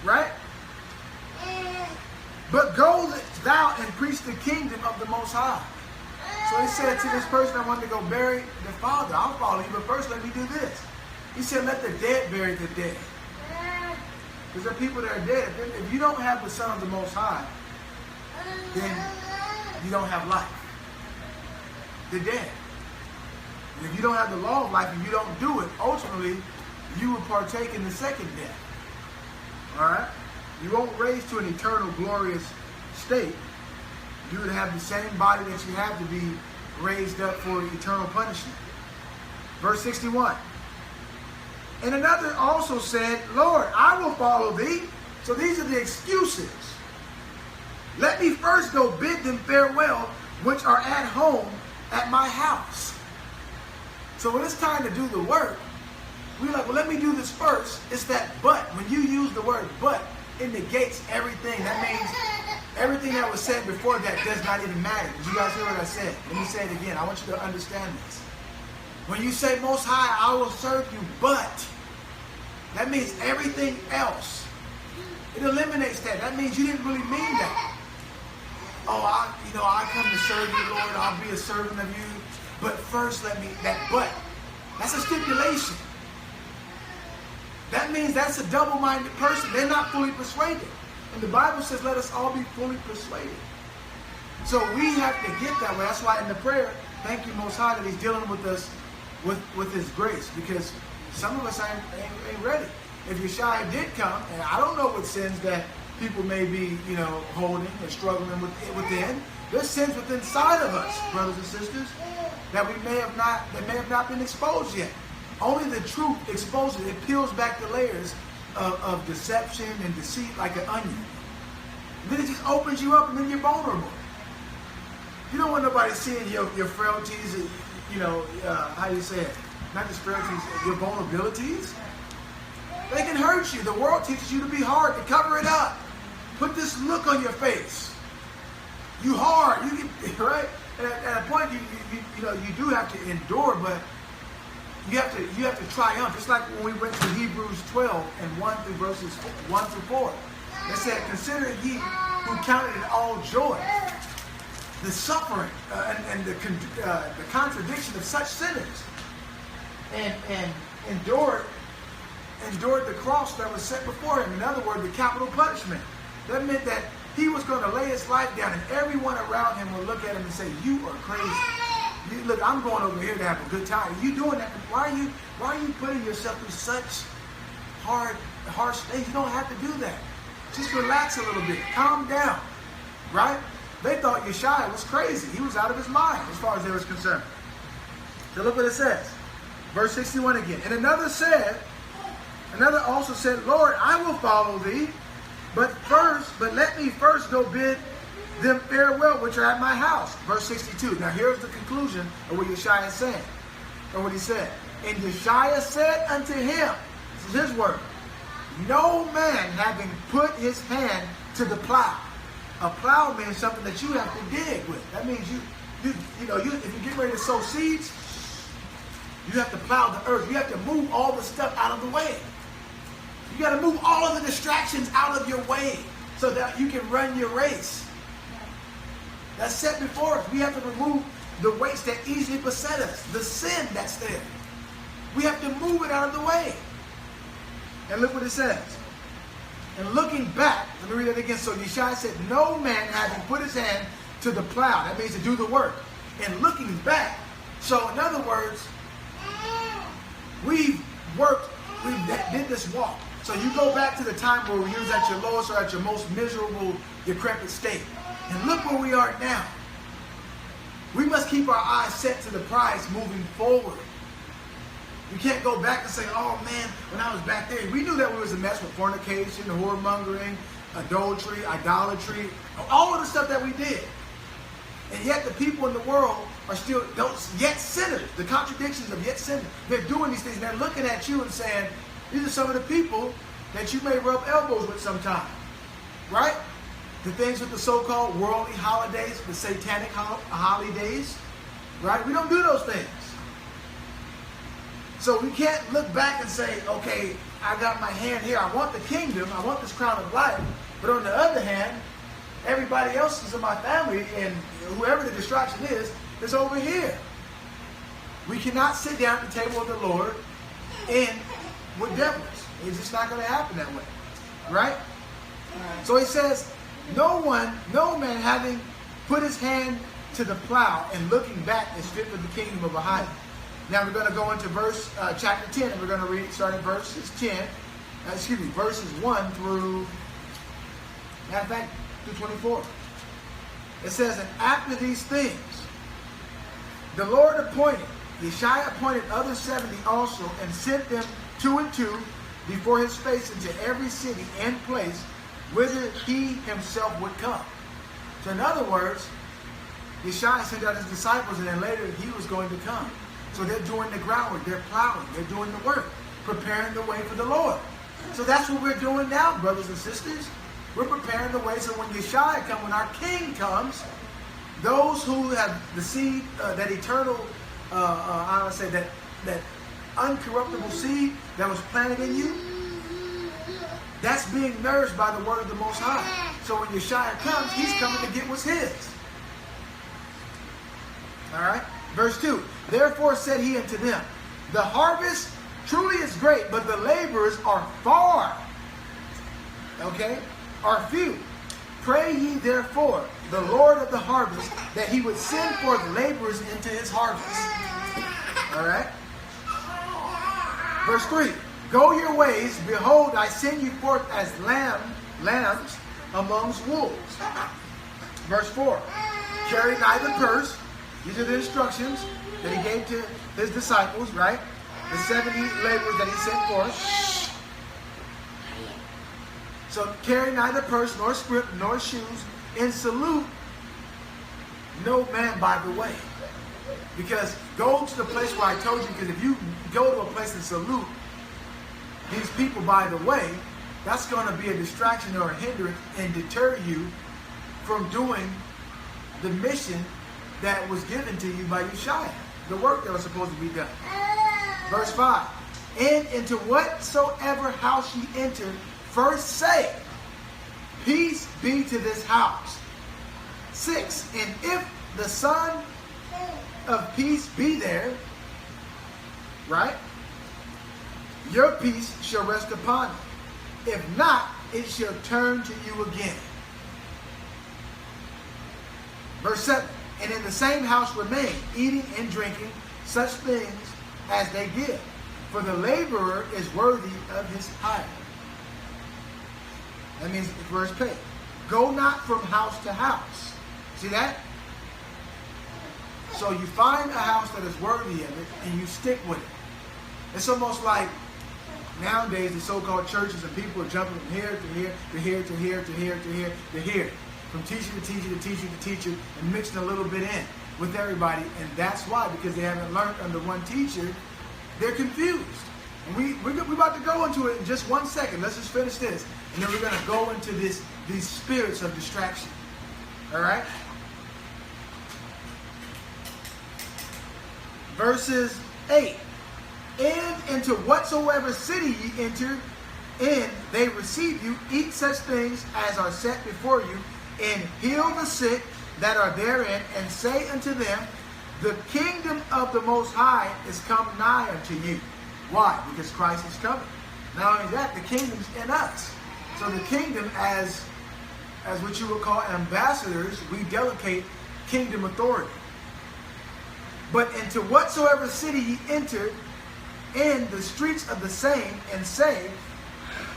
S2: Right? But go thou and preach the kingdom of the Most High. So he said to this person that wanted to go bury the father, I'll follow you, but first let me do this. He said, let the dead bury the dead. Because there are people that are dead. If you don't have the Son of the Most High, then you don't have life. They're dead. And if you don't have the law of life and you don't do it, ultimately, you will partake in the second death. All right? You won't raise to an eternal, glorious state. You would have the same body that you have to be raised up for eternal punishment. Verse 61. And another also said, Lord, I will follow thee. So these are the excuses. Let me first go bid them farewell, which are at home at my house. So when it's time to do the work, we're like, well, let me do this first. It's that but. When you use the word but, it negates everything. That means everything that was said before that does not even matter. Did you guys hear what I said? Let me say it again. I want you to understand this. When you say, Most High, I will serve you, but, that means everything else. It eliminates that. That means you didn't really mean that. Oh, I come to serve you, Lord. I'll be a servant of you. But first, that's a stipulation. That means that's a double-minded person. They're not fully persuaded. And the Bible says, let us all be fully persuaded. So we have to get that way. That's why in the prayer, thank you, Most High, that He's dealing with us with His grace. Because some of us ain't ready. If Yeshua did come, and I don't know what sins that people may be, holding or struggling within. There's sins within inside of us, brothers and sisters, that may have not been exposed yet. Only the truth exposes it. Peels back the layers of deception and deceit like an onion. And then it just opens you up, and then you're vulnerable. You don't want nobody seeing your frailties, how you say it? Not just frailties, your vulnerabilities. They can hurt you. The world teaches you to be hard, to cover it up. Put this look on your face. You hard. You get right. And at a point, you do have to endure, but you have to triumph. It's like when we went to Hebrews 12 and 1 through verses 1 through 4. It said, "Consider ye who counted it all joy, the suffering and the contradiction of such sinners, and endured the cross that was set before him." In other words, the capital punishment. That meant that he was going to lay his life down, and everyone around him would look at him and say, "You are crazy. look, I'm going over here to have a good time. You doing that? Why are you putting yourself through such harsh things? You don't have to do that. Just relax a little bit. Calm down. Right? They thought Yeshua was crazy. He was out of his mind as far as they was concerned. So look what it says. Verse 61 again. And another also said, Lord, I will follow thee, but let me first go bid them farewell which are at my house. Verse 62. Now here's the conclusion of what Yeshua is saying, or what he said. And Yeshua said unto him, this is his word, no man having put his hand to the plow. A plow means something that you have to dig with. That means if you get ready to sow seeds, you have to plow the earth. You have to move all the stuff out of the way. You got to move all of the distractions out of your way so that you can run your race. That's set before us. We have to remove the weights that easily beset us, the sin that's there. We have to move it out of the way. And look what it says. And looking back, let me read it again. So Yeshua said, no man having put his hand to the plow. That means to do the work. And looking back, so in other words, we've did this walk. So you go back to the time where you was at your lowest or at your most miserable, decrepit state. And look where we are now. We must keep our eyes set to the prize moving forward. You can't go back and say, oh man, when I was back there, we knew that we was a mess with fornication, whoremongering, adultery, idolatry, all of the stuff that we did. And yet the people in the world are still yet sinners. The contradictions of yet sinners. They're doing these things and they're looking at you and saying, these are some of the people that you may rub elbows with sometime. Right? The things with the so-called worldly holidays, the satanic holidays. Right? We don't do those things. So we can't look back and say, okay, I got my hand here. I want the kingdom. I want this crown of life. But on the other hand, everybody else is in my family and whoever the distraction is over here. We cannot sit down at the table of the Lord and with devils. It's just not going to happen that way. Right? So he says, no man having put his hand to the plow and looking back is fit for the kingdom of Ahai. Now we're going to go into chapter 10, and we're going to read starting verses 1 through, matter of fact, through 24. It says, and after these things, the Lord Yeshua appointed other 70 also, and sent them 2 and 2 before his face into every city and place whither he himself would come. So in other words, Yeshua sent out his disciples, and then later he was going to come. So they're doing the groundwork, they're plowing, they're doing the work, preparing the way for the Lord. So that's what we're doing now, brothers and sisters. We're preparing the way so when Yeshua comes, when our King comes, those who have the seed, that eternal, that uncorruptible seed that was planted in you, that's being nourished by the word of the Most High. So when Yeshua comes, he's coming to get what's his. All right? Verse 2, therefore said he unto them, the harvest truly is great, but the laborers are far. Okay? Are few. Pray ye therefore the Lord of the harvest that he would send forth laborers into his harvest. All right? Verse 3, go your ways, behold, I send you forth as lambs amongst wolves. Verse 4, carry neither purse. These are the instructions that he gave to his disciples, right? The 70 laborers that he sent forth. So carry neither purse, nor scrip, nor shoes, and salute no man by the way. Because go to the place where I told you, because if you go to a place and salute these people by the way, that's going to be a distraction or a hindrance and deter you from doing the mission that was given to you by Yeshua, the work that was supposed to be done. Verse 5, and into whatsoever house ye enter, first say, peace be to this house. 6, and if the Son of peace be there, right, your peace shall rest upon it. If not, it shall turn to you again. Verse 7, and in the same house remain, eating and drinking such things as they give. For the laborer is worthy of his hire. That means for his pay. Go not from house to house. See that? So you find a house that is worthy of it, and you stick with it. It's almost like nowadays the so-called churches and people are jumping from here to here to here to here to here to here to here, from teacher to teacher to teacher to teacher, and mixing a little bit in with everybody. And that's why, because they haven't learned under one teacher, they're confused. And we're about to go into it in just 1 second. Let's just finish this, and then we're going to go into these spirits of distraction. All right. Verses 8. And into whatsoever city ye enter in, they receive you, eat such things as are set before you, and heal the sick that are therein, and say unto them, the kingdom of the Most High is come nigh unto you. Why? Because Christ is coming. Not only that, the kingdom's in us. So the kingdom, as what you would call ambassadors, we delegate kingdom authority. But into whatsoever city ye enter, in the streets of the same, and say,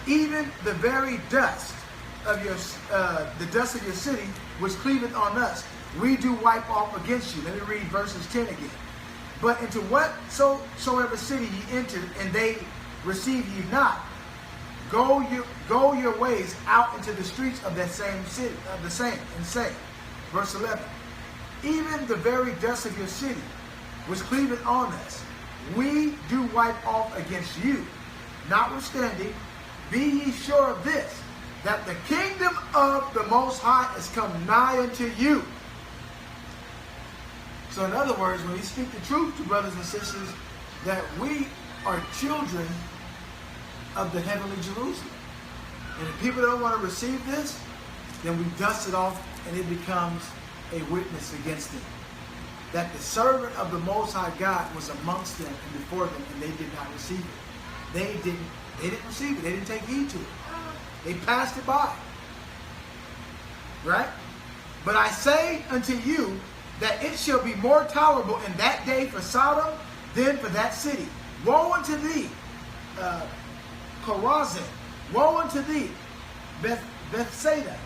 S2: even the very dust of your city, which cleaveth on us, we do wipe off against you. Let me read verses 10 again. But into whatsoever city ye enter, and they receive ye not, go your ways out into the streets of that same city, and say, verse 11, even the very dust of your city, which cleaveth on us, we do wipe off against you. Notwithstanding, be ye sure of this, that the kingdom of the Most High is come nigh unto you. So in other words, when we speak the truth to brothers and sisters, that we are children of the heavenly Jerusalem. And if people don't want to receive this, then we dust it off, and it becomes a witness against them. That the servant of the Most High God was amongst them and before them, and they did not receive it. They didn't receive it. They didn't take heed to it. They passed it by. Right? But I say unto you that it shall be more tolerable in that day for Sodom than for that city. Woe unto thee, Chorazin! Woe unto thee, Bethsaida!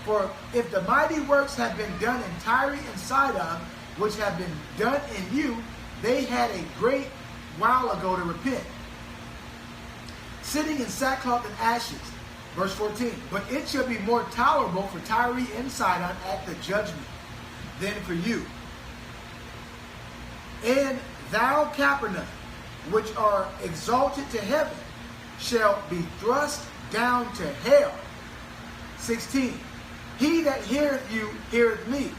S2: For if the mighty works had been done in Tyre and Sidon, which have been done in you, they had a great while ago to repent, sitting in sackcloth and ashes. Verse 14, but it shall be more tolerable for Tyre and Sidon at the judgment than for you. And thou, Capernaum, which are exalted to heaven, shall be thrust down to hell. 16, he that heareth you heareth me,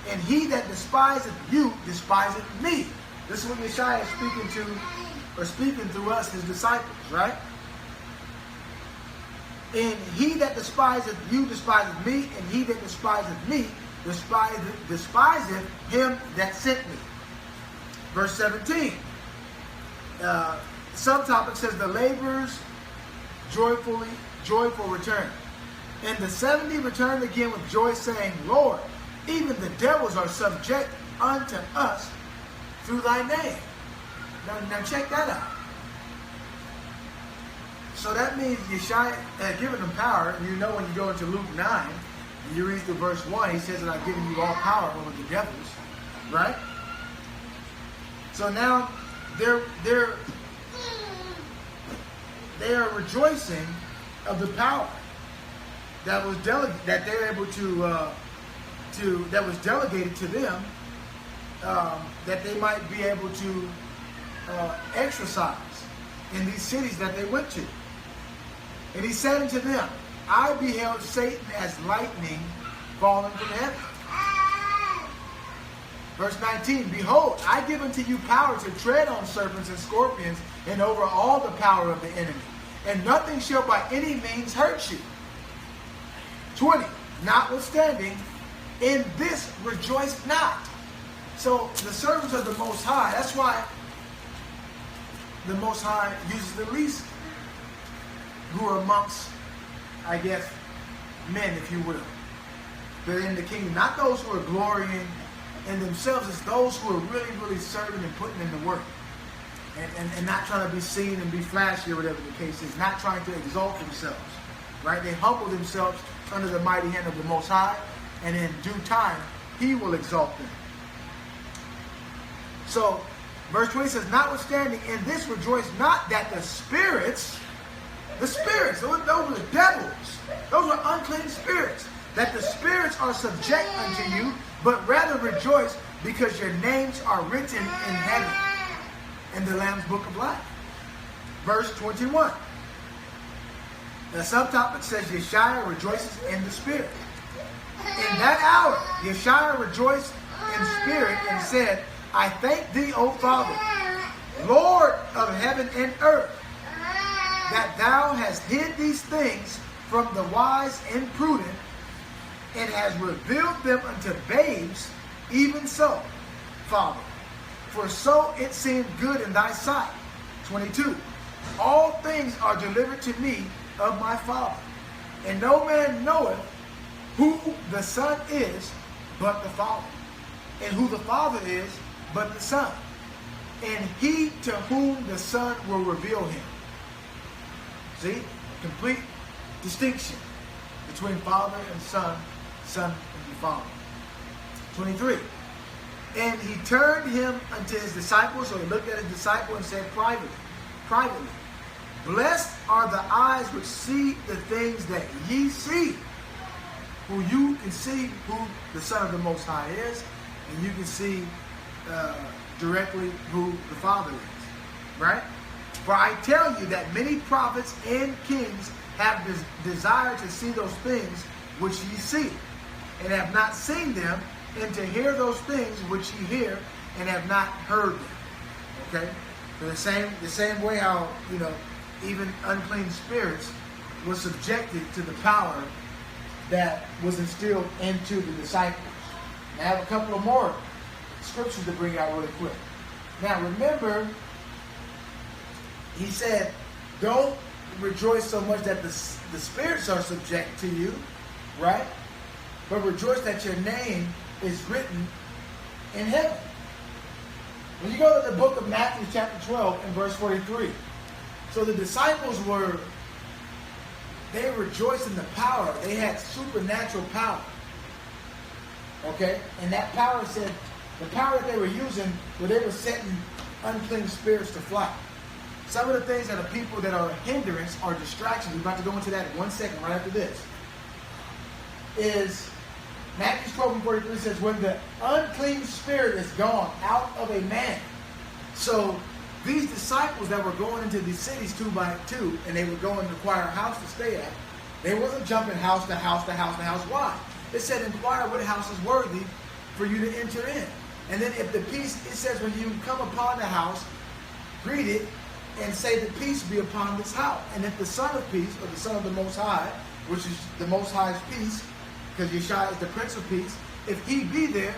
S2: and he that despiseth you despiseth me. This is what Yeshua is speaking through us, his disciples, right? And he that despiseth you despiseth me, and he that despiseth me despiseth him that sent me. Verse 17. Subtopic says the laborers joyful return. And the 70 returned again with joy, saying, Lord, even the devils are subject unto us through thy name. Now check that out. So that means Yeshua had given them power. And you know when you go into Luke 9, and you read through verse 1, he says that I've given you all power over the devils. Right? So now they are rejoicing of the power that was that they're able that was delegated to them, that they might be able to exercise in these cities that they went to. And he said unto them, I beheld Satan as lightning falling from heaven. Verse 19, behold, I give unto you power to tread on serpents and scorpions and over all the power of the enemy, and nothing shall by any means hurt you. 20, notwithstanding, in this rejoice not. So the servants of the Most High, that's why the Most High uses the least who are amongst, I guess, men, if you will. They're in the kingdom. Not those who are glorying in themselves is those who are really, really serving and putting in the work. And not trying to be seen and be flashy or whatever the case is. Not trying to exalt themselves. Right? They humble themselves under the mighty hand of the Most High. And in due time, He will exalt them. So, verse 20 says, notwithstanding, in this rejoice not that the spirits, those are the devils. Those are unclean spirits. That the spirits are subject unto you, but rather rejoice because your names are written in heaven, in the Lamb's book of life. Verse 21. The subtopic says, Yeshua rejoices in the spirit. In that hour, Yeshua rejoiced in spirit and said, I thank thee, O Father, Lord of heaven and earth, that thou hast hid these things from the wise and prudent, and hast revealed them unto babes, even so, Father. For so it seemed good in thy sight. 22. All things are delivered to me of my Father, and no man knoweth who the Son is but the Father, and who the Father is but the Son, and he to whom the Son will reveal him. See? Complete distinction between Father and Son, Son and the Father. 23. And he turned him unto his disciples, or he looked at his disciple and said privately, Blessed are the eyes which see the things that ye see. Who you can see who the Son of the Most High is, and you can see directly who the Father is. Right? For I tell you that many prophets and kings have desired to see those things which ye see, and have not seen them, and to hear those things which ye hear, and have not heard them. Okay? So the same way how, even unclean spirits were subjected to the power that was instilled into the disciples. Now, I have a couple of more scriptures to bring out really quick. Now, remember, he said, don't rejoice so much that the spirits are subject to you, right? But rejoice that your name is written in heaven. When you go to the book of Matthew chapter 12 and verse 43, so the disciples they rejoiced in the power. They had supernatural power. Okay? And that power said, the power that they were using, where they were setting unclean spirits to fly. Some of the things that are people that are a hindrance or distractions, we're about to go into that in 1 second right after this, is Matthew 12 and 43 says, when the unclean spirit is gone out of a man. So these disciples that were going into these cities 2 by 2, and they were going to acquire a house to stay at, they wasn't jumping house to house to house to house. Why? It said, inquire what house is worthy for you to enter in. And then if the peace, it says, when you come upon the house, greet it, and say the peace be upon this house. And if the Son of Peace, or the Son of the Most High, which is the Most High's peace, because Yeshua is the Prince of Peace, if he be there,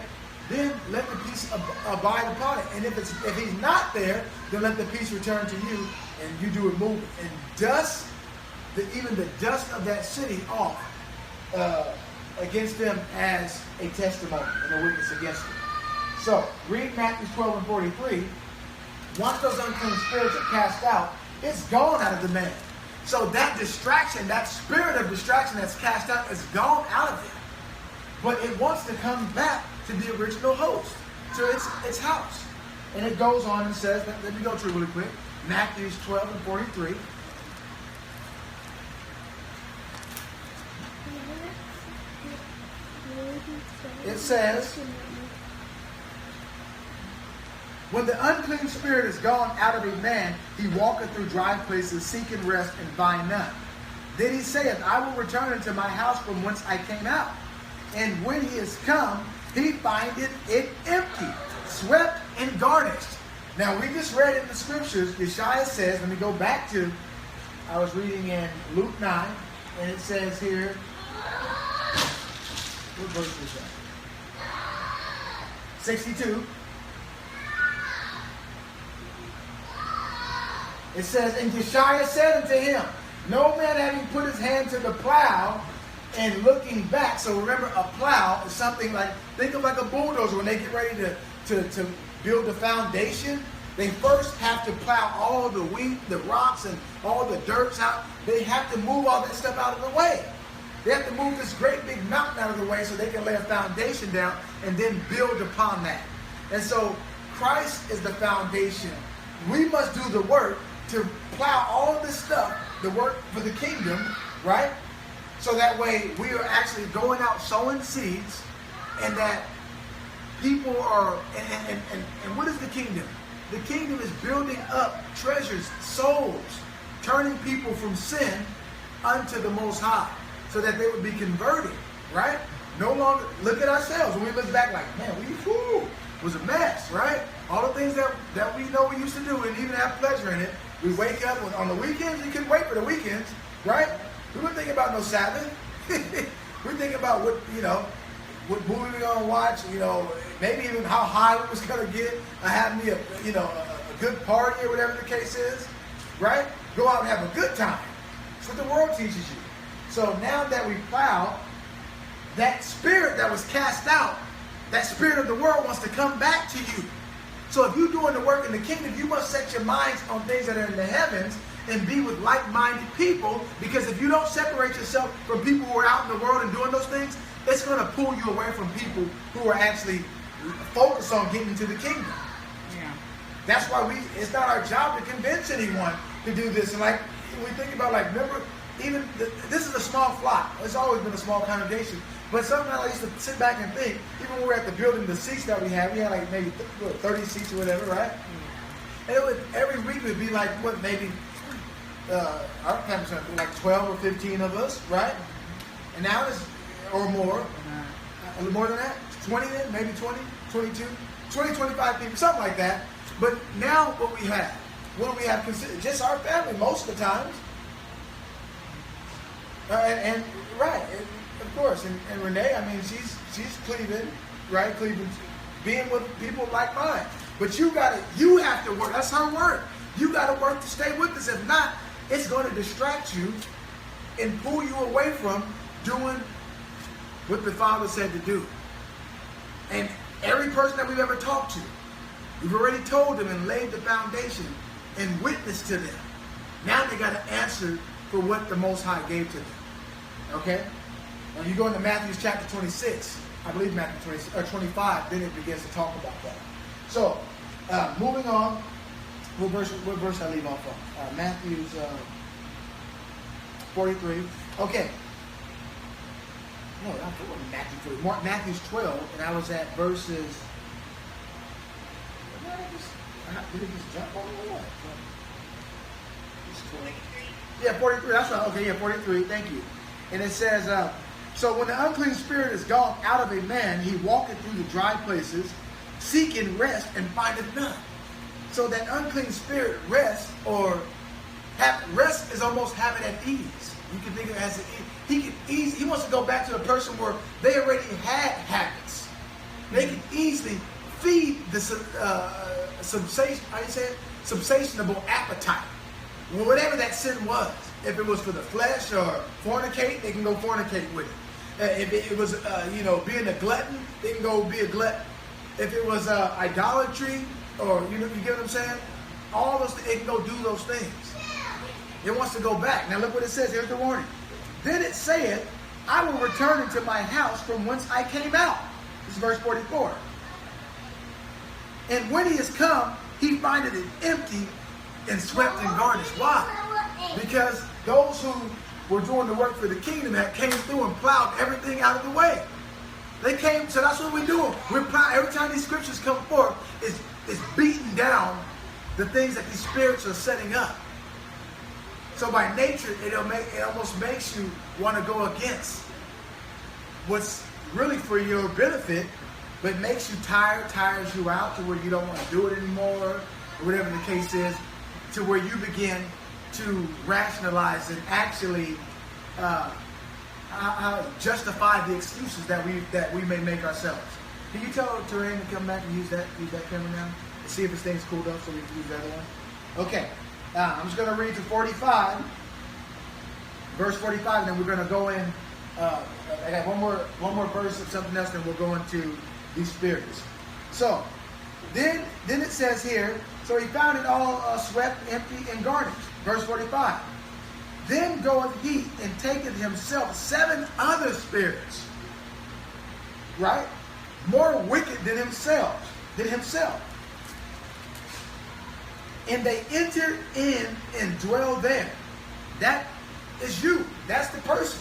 S2: then let the peace abide upon it. And if he's not there, then let the peace return to you, and you do remove it. And dust, even the dust of that city off against them as a testimony and a witness against them. So, read Matthew 12 and 43. Once those unclean spirits are cast out, it's gone out of the man. So that distraction, that spirit of distraction that's cast out is gone out of him. But it wants to come back to the original host, to its house. And it goes on and says, let me go through really quick. Matthew 12 and 43. It says, when the unclean spirit is gone out of a man, he walketh through dry places, seeking rest, and find none. Then he saith, I will return into my house from whence I came out. And when he is come, he findeth it empty, swept, and garnished. Now, we just read in the scriptures, Yeshua says, let me go back to, I was reading in Luke 9, and it says here, what verse is that? 62. It says, and Yeshua said unto him, no man having put his hand to the plow and looking back. So remember, a plow is something like, think of like a bulldozer. When they get ready to build the foundation, they first have to plow all the wheat, the rocks, and all the dirts out. They have to move all that stuff out of the way. They have to move this great big mountain out of the way so they can lay a foundation down and then build upon that. And so Christ is the foundation. We must do the work to plow all of this stuff, the work for the kingdom, right? So that way we are actually going out sowing seeds, and that people are, and what is the kingdom? The kingdom is building up treasures, souls, turning people from sin unto the Most High, so that they would be converted, right? No longer look at ourselves. When we look back like, man, we was a mess, right? All the things that we know we used to do and even have pleasure in it. We wake up on the weekends. You couldn't wait for the weekends, right? We weren't thinking about no Sabbath. We're thinking about what movie we're gonna watch. Maybe even how high we was gonna get. Have me a good party or whatever the case is, right? Go out and have a good time. That's what the world teaches you. So now that we plow, that spirit that was cast out, that spirit of the world wants to come back to you. So if you're doing the work in the kingdom, you must set your minds on things that are in the heavens and be with like-minded people, because if you don't separate yourself from people who are out in the world and doing those things, it's going to pull you away from people who are actually focused on getting into the kingdom.
S3: Yeah.
S2: That's why it's not our job to convince anyone to do this. And like we think about, like, remember, this is a small flock. It's always been a small congregation. But sometimes I used to sit back and think, even when we were at the building, the seats that we had like maybe 30 seats or whatever, right? And every week it would be like, maybe our campus would be like 12 or 15 of us, right? And now it's, or more, a little more than that, 20 then, maybe 20, 22, 20, 25 people, something like that. But now what do we have considered? Just our family most of the times. Of course, and Renee, I mean, she's Cleveland, right? Cleveland, being with people like mine. But you have to work. That's her work. You got to work to stay with us. If not, it's going to distract you and pull you away from doing what the Father said to do. And every person that we've ever talked to, we've already told them and laid the foundation and witnessed to them. Now they got to answer for what the Most High gave to them. Okay? Now you go into Matthew chapter 26, I believe Matthew 26, or 25, then it begins to talk about that. So, moving on, what verse I leave off from? Matthew's 43. Okay. No, not Matthew 40. Matthew's 12, and I was at verses. Did it just jump over or what? It's 43. Yeah, 43. That's right. Okay, yeah, 43. Thank you. And it says, so when the unclean spirit is gone out of a man, he walketh through the dry places, seeking rest, and findeth none. So that unclean spirit rest is almost having at ease. You can think of it as he wants to go back to a person where they already had habits. They can easily feed the subsatiable appetite. Whatever that sin was. If it was for the flesh or fornicate, they can go fornicate with it. If it was, being a glutton, they can go be a glutton. If it was idolatry, or, you get what I'm saying? All those things, it can go do those things. It wants to go back. Now look what it says. Here's the warning. Then it saith, I will return into my house from whence I came out. This is verse 44. And when he is come, he findeth it empty and swept and garnished. Why? Because those who were doing the work for the kingdom that came through and plowed everything out of the way. They came, so that's what we're doing. We're plowing. Every time these scriptures come forth, it's beating down the things that these spirits are setting up. So by nature, it almost makes you want to go against what's really for your benefit, but makes you tired, tires you out to where you don't want to do it anymore, or whatever the case is, to where you begin to rationalize and actually justify the excuses that we may make ourselves. Can you tell Terrain to come back and use that camera now? And see if this thing's cooled up so we can use the other one? Okay. I'm just going to read to 45, verse 45, and then we're going to go in I got one more verse of something else, then we'll go into these spirits. So then it says here, so he found it all swept, empty, and garnished. Verse 45. Then goeth he and taketh himself 7 other spirits, right? More wicked than himself. And they enter in and dwell there. That is you. That's the person.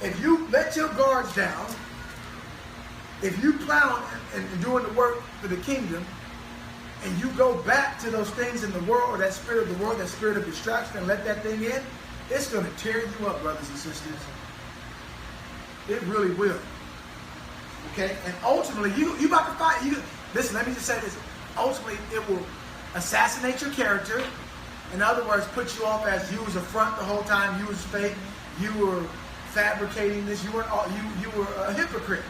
S2: If you let your guards down, if you plan and doing the work for the kingdom, and you go back to those things in the world, or that spirit of the world, that spirit of distraction, and let that thing in, it's going to tear you up, brothers and sisters. It really will. Okay? And ultimately, you about to fight. Listen, let me just say this. Ultimately, it will assassinate your character. In other words, put you off as you was a front the whole time, you was fake, you were fabricating this, you were a hypocrite.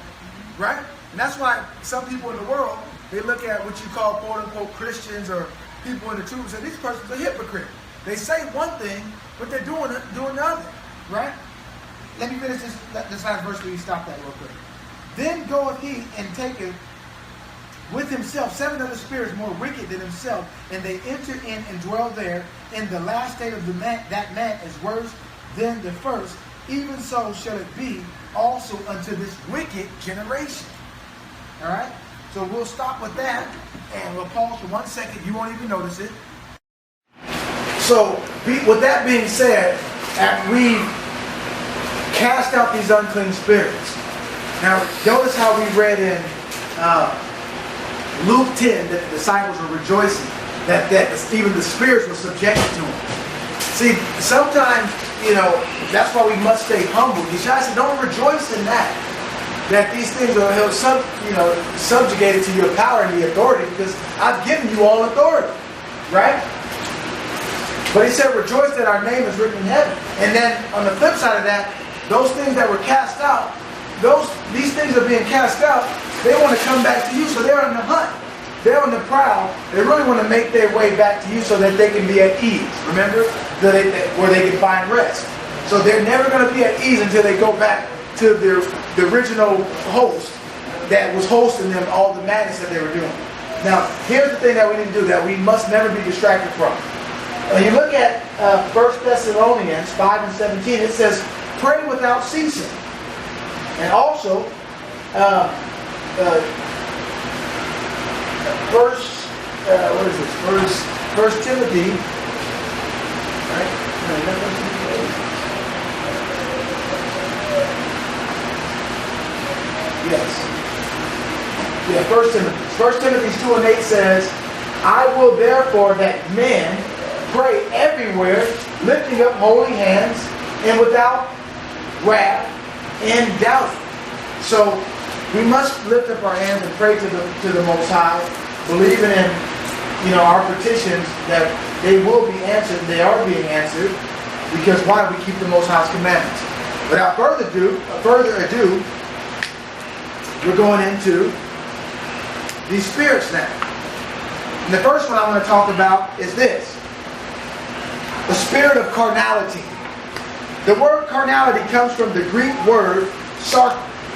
S2: Right? And that's why some people in the world, they look at what you call quote-unquote Christians or people in the truth and say, this person's a hypocrite. They say one thing, but they're doing the other. Right? Let me finish this last verse where you stop that real quick. Then goeth he and taketh with himself 7 other spirits more wicked than himself, and they enter in and dwell there. And the last state of that man is worse than the first. Even so shall it be also unto this wicked generation. All right? So we'll stop with that, and we'll pause for 1 second. You won't even notice it. So, with that being said, after we cast out these unclean spirits. Now, notice how we read in Luke 10 that the disciples were rejoicing, that even the spirits were subjected to them. See, sometimes, that's why we must stay humble. Yeshua said, don't rejoice in that these things are subjugated to your power and the authority, because I've given you all authority. Right? But he said, rejoice that our name is written in heaven. And then on the flip side of that, those things that were cast out, these things are being cast out, they want to come back to you, so they're on the hunt. They're on the prowl. They really want to make their way back to you so that they can be at ease. Remember? Where they can find rest. So they're never going to be at ease until they go back to the original host that was hosting them all the madness that they were doing. Now, here's the thing that we need to do that we must never be distracted from. When you look at 1 Thessalonians 5 and 17, it says, pray without ceasing. And also, First Timothy, right? Yes. Yeah, 1 Timothy 2 and 8 says, I will therefore that men pray everywhere, lifting up holy hands, and without wrath and doubt. So we must lift up our hands and pray to the Most High, believing in our petitions that they will be answered. They are being answered, because why? We keep the Most High's commandments. Without further ado, we're going into these spirits now. And the first one I want to talk about is this: the spirit of carnality. The word carnality comes from the Greek word sarkikos,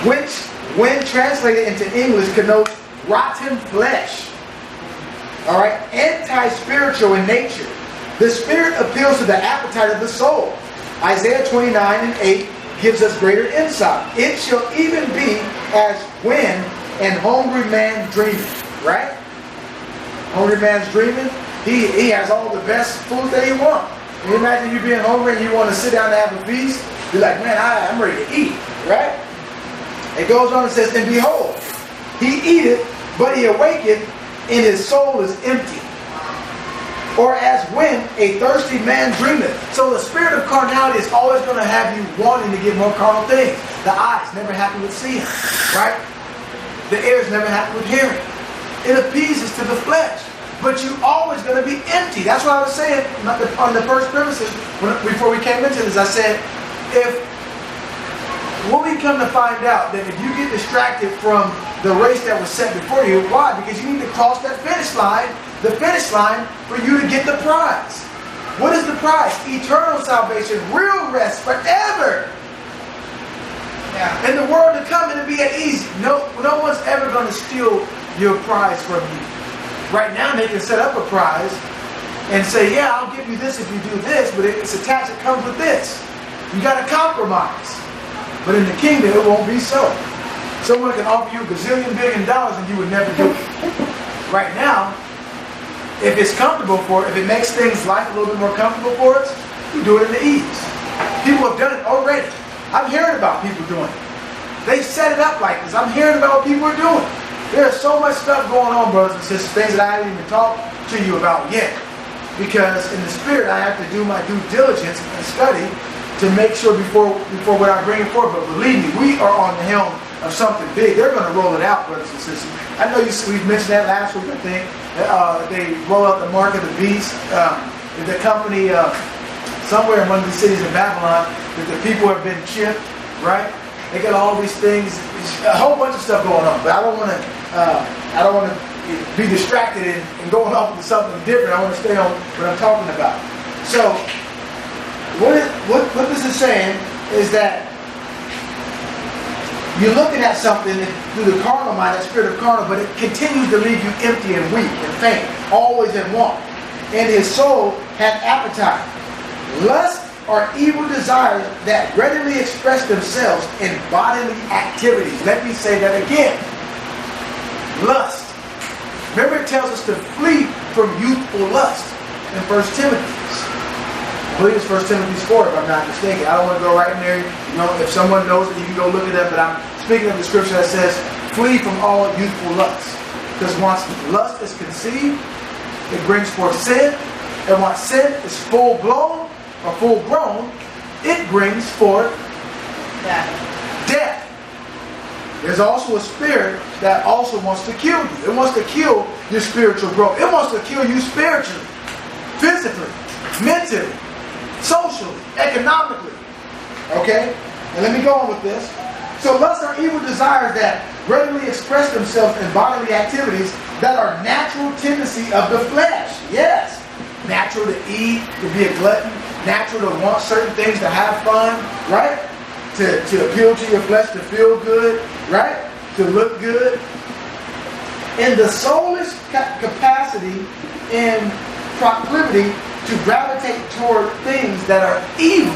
S2: which, when translated into English, connotes rotten flesh. All right, anti-spiritual in nature. The spirit appeals to the appetite of the soul. Isaiah 29 and 8 gives us greater insight. It shall even be as when an hungry man dreameth. Right? Hungry man's dreaming. He has all the best food that he wants. Can you imagine you being hungry and you want to sit down and have a feast? You're like, man, I'm ready to eat. Right? It goes on and says, and behold, he eateth, but he awaketh, and his soul is empty. Or as when a thirsty man dreameth. So the spirit of carnality is always going to have you wanting to get more carnal things. The eye's never happy with seeing. Right? The ear's never happy with hearing. It appeases to the flesh. But you're always going to be empty. That's what I was saying on the first premises before we came into this. I said, when we come to find out that if you get distracted from the race that was set before you, why? Because you need to cross that finish line, the finish line, for you to get the prize. What is the prize? Eternal salvation, real rest forever.
S3: Yeah.
S2: In the world to come, it'll be at ease. No one's ever going to steal your prize from you. Right now, they can set up a prize and say, yeah, I'll give you this if you do this, but it's attached, it comes with this. You got to compromise. But in the kingdom, it won't be so. Someone can offer you $1 gazillion billion and you would never do it. Right now, if it's comfortable for it, if it makes things life a little bit more comfortable for us, we do it in the ease. People have done it already. I'm hearing about people doing it. They set it up like this. I'm hearing about what people are doing. There's so much stuff going on, brothers and sisters, things that I haven't even talked to you about yet. Because in the spirit, I have to do my due diligence and study to make sure before what I bring forward. But believe me, we are on the helm of something big. They're going to roll it out, brothers and sisters. I know we've mentioned that last week, I think. They roll out the mark of the beast. The company somewhere in one of the cities in Babylon, that the people have been chipped, right? They got all these things, a whole bunch of stuff going on. But I don't want to be distracted and going off into something different. I want to stay on what I'm talking about. So, what this is saying is that you're looking at something through the carnal mind, that spirit of carnal, but it continues to leave you empty and weak and faint, always in want. And his soul hath appetite. Lust are evil desires that readily express themselves in bodily activities. Let me say that again. Lust. Remember, it tells us to flee from youthful lust in 1 Timothy. I believe it's 1 Timothy 4, if I'm not mistaken. I don't want to go right in there. You know, if someone knows it, you can go look it up. But I'm speaking of the scripture that says, flee from all youthful lust. Because once lust is conceived, it brings forth sin. And once sin is full blown, or full grown, it brings forth death. There's also a spirit that also wants to kill you. It wants to kill your spiritual growth. It wants to kill you spiritually, physically, mentally, socially, economically. Okay? And let me go on with this. So lust are evil desires that readily express themselves in bodily activities that are natural tendency of the flesh. Yes. Natural to eat, to be a glutton, natural to want certain things, to have fun, right? To appeal to your flesh, to feel good, right? To look good. In the soulless capacity and proclivity to gravitate toward things that are evil.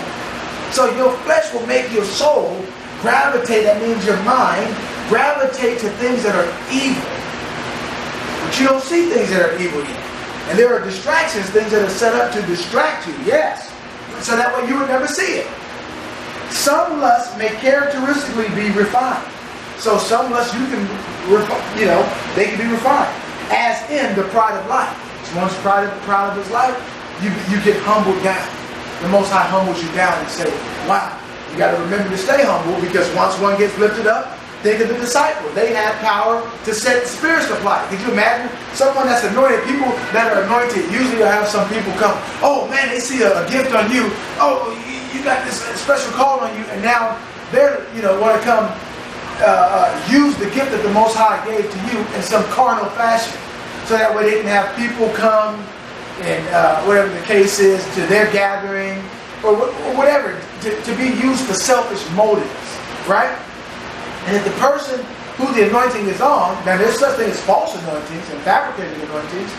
S2: So your flesh will make your soul gravitate, that means your mind, gravitate to things that are evil. But you don't see things that are evil yet. And there are distractions, things that are set up to distract you, yes. So that way you would never see it. Some lusts may characteristically be refined. So some lusts they can be refined. As in the pride of life. So once proud of his life, you get humbled down. The Most High humbles you down and say, wow, you got to remember to stay humble, because once one gets lifted up, think of the disciples. They had power to set spirits to flight. Could you imagine someone that's anointed? People that are anointed, usually you'll have some people come, oh man, they see a gift on you. Oh, you got this special call on you. And now they're, want to come use the gift that the Most High gave to you in some carnal fashion. So that way they can have people come and whatever the case is, to their gathering or whatever, to be used for selfish motives, right? And if the person who the anointing is on, now there's such thing as false anointings and fabricated anointings,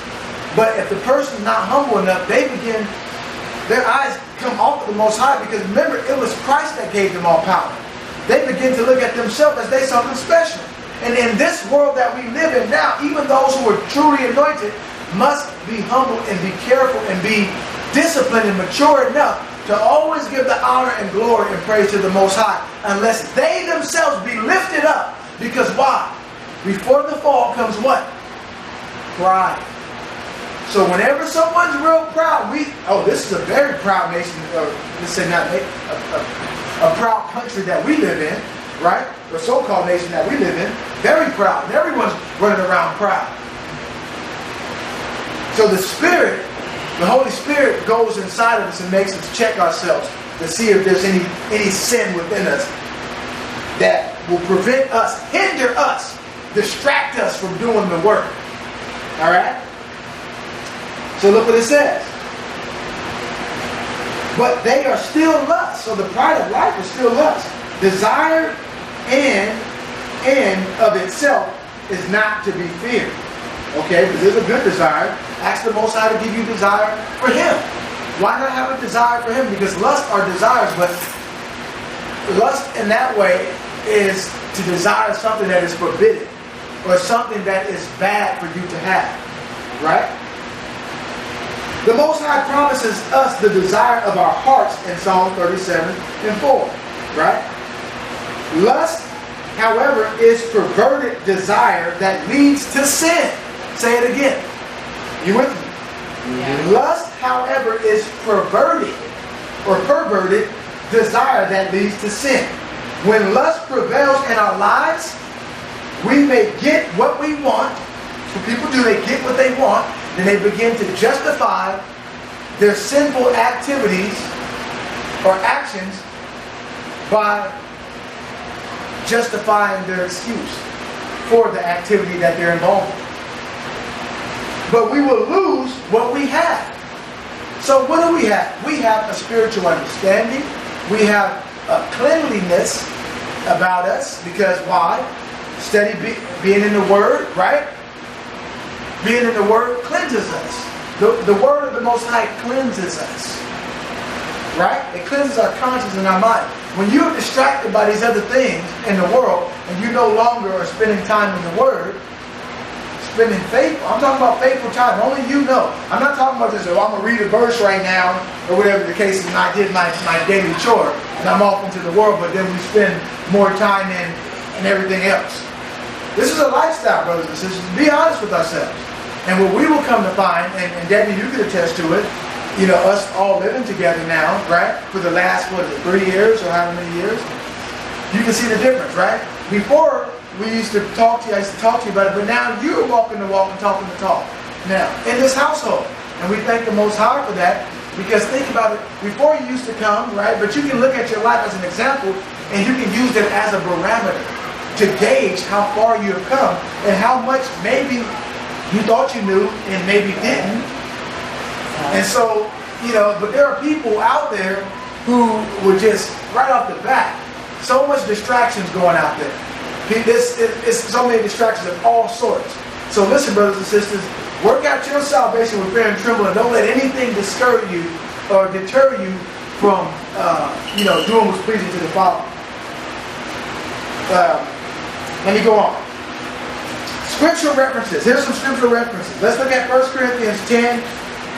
S2: but if the person's not humble enough, their eyes come off of the Most High, because remember, it was Christ that gave them all power. They begin to look at themselves as they something special. And in this world that we live in now, even those who are truly anointed must be humble and be careful and be disciplined and mature enough to always give the honor and glory and praise to the Most High, unless they themselves be lifted up. Because why? Before the fall comes what? Pride. So whenever someone's real proud, this is a very proud nation, or let's say not a proud country that we live in, right? The so-called nation that we live in, very proud. And everyone's running around proud. So the Spirit, the Holy Spirit goes inside of us and makes us check ourselves to see if there's any sin within us that will prevent us, hinder us, distract us from doing the work. All right? So look what it says. But they are still lust. So the pride of life is still lust. Desire in of itself is not to be feared. Okay, because there's a good desire. Ask the Most High to give you desire for Him. Why not have a desire for Him? Because lust are desires, but lust in that way is to desire something that is forbidden or something that is bad for you to have. Right? The Most High promises us the desire of our hearts in Psalm 37:4. Right? Lust, however, is perverted desire that leads to sin. Say it again. You with me?
S3: Yeah.
S2: Lust, however, is perverted desire that leads to sin. When lust prevails in our lives, we may get what we want. What people do, they get what they want, then they begin to justify their sinful activities or actions by justifying their excuse for the activity that they're involved in. But we will lose what we have. So what do we have? We have a spiritual understanding. We have a cleanliness about us. Because why? Steady being in the Word, right? Being in the Word cleanses us. The Word of the Most High cleanses us. Right? It cleanses our conscience and our mind. When you're distracted by these other things in the world and you no longer are spending time in the Word, spending faithful, I'm talking about faithful time. Only you know. I'm not talking about this, oh, I'm going to read a verse right now, or whatever the case is, and I did my daily chore, and I'm off into the world, but then we spend more time in everything else. This is a lifestyle, brothers and sisters. Be honest with ourselves. And what we will come to find, and Debbie, you could attest to it, you know, us all living together now, right, for the last, 3 years, or how many years, you can see the difference, right? Before, we used to talk to you, I used to talk to you about it, but now you're walking the walk and talking the talk. Now, in this household. And we thank the Most High for that, because think about it, before you used to come, right, but you can look at your life as an example, and you can use it as a barometer to gauge how far you have come, and how much maybe you thought you knew, and maybe didn't. And so, you know, but there are people out there who were just, right off the bat, so much distractions going out there. It's so many distractions of all sorts. So listen, brothers and sisters, work out your salvation with fear and trembling. Don't let anything discourage you or deter you from, doing what's pleasing to the Father. Let me go on. Scriptural references. Here's some scriptural references. Let's look at 1 Corinthians 10.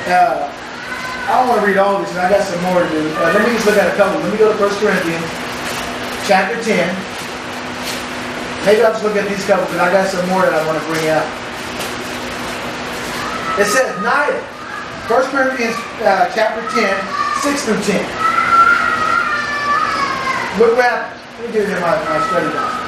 S2: I don't want to read all this, and I got some more to do. Let me just look at a couple. Let me go to 1 Corinthians chapter 10. Maybe I'll just look at these couple, because I got some more that I want to bring out. It says, neither. 1 Corinthians chapter 10, 6 through 10. Look what happens. Let me get it in my study Bible.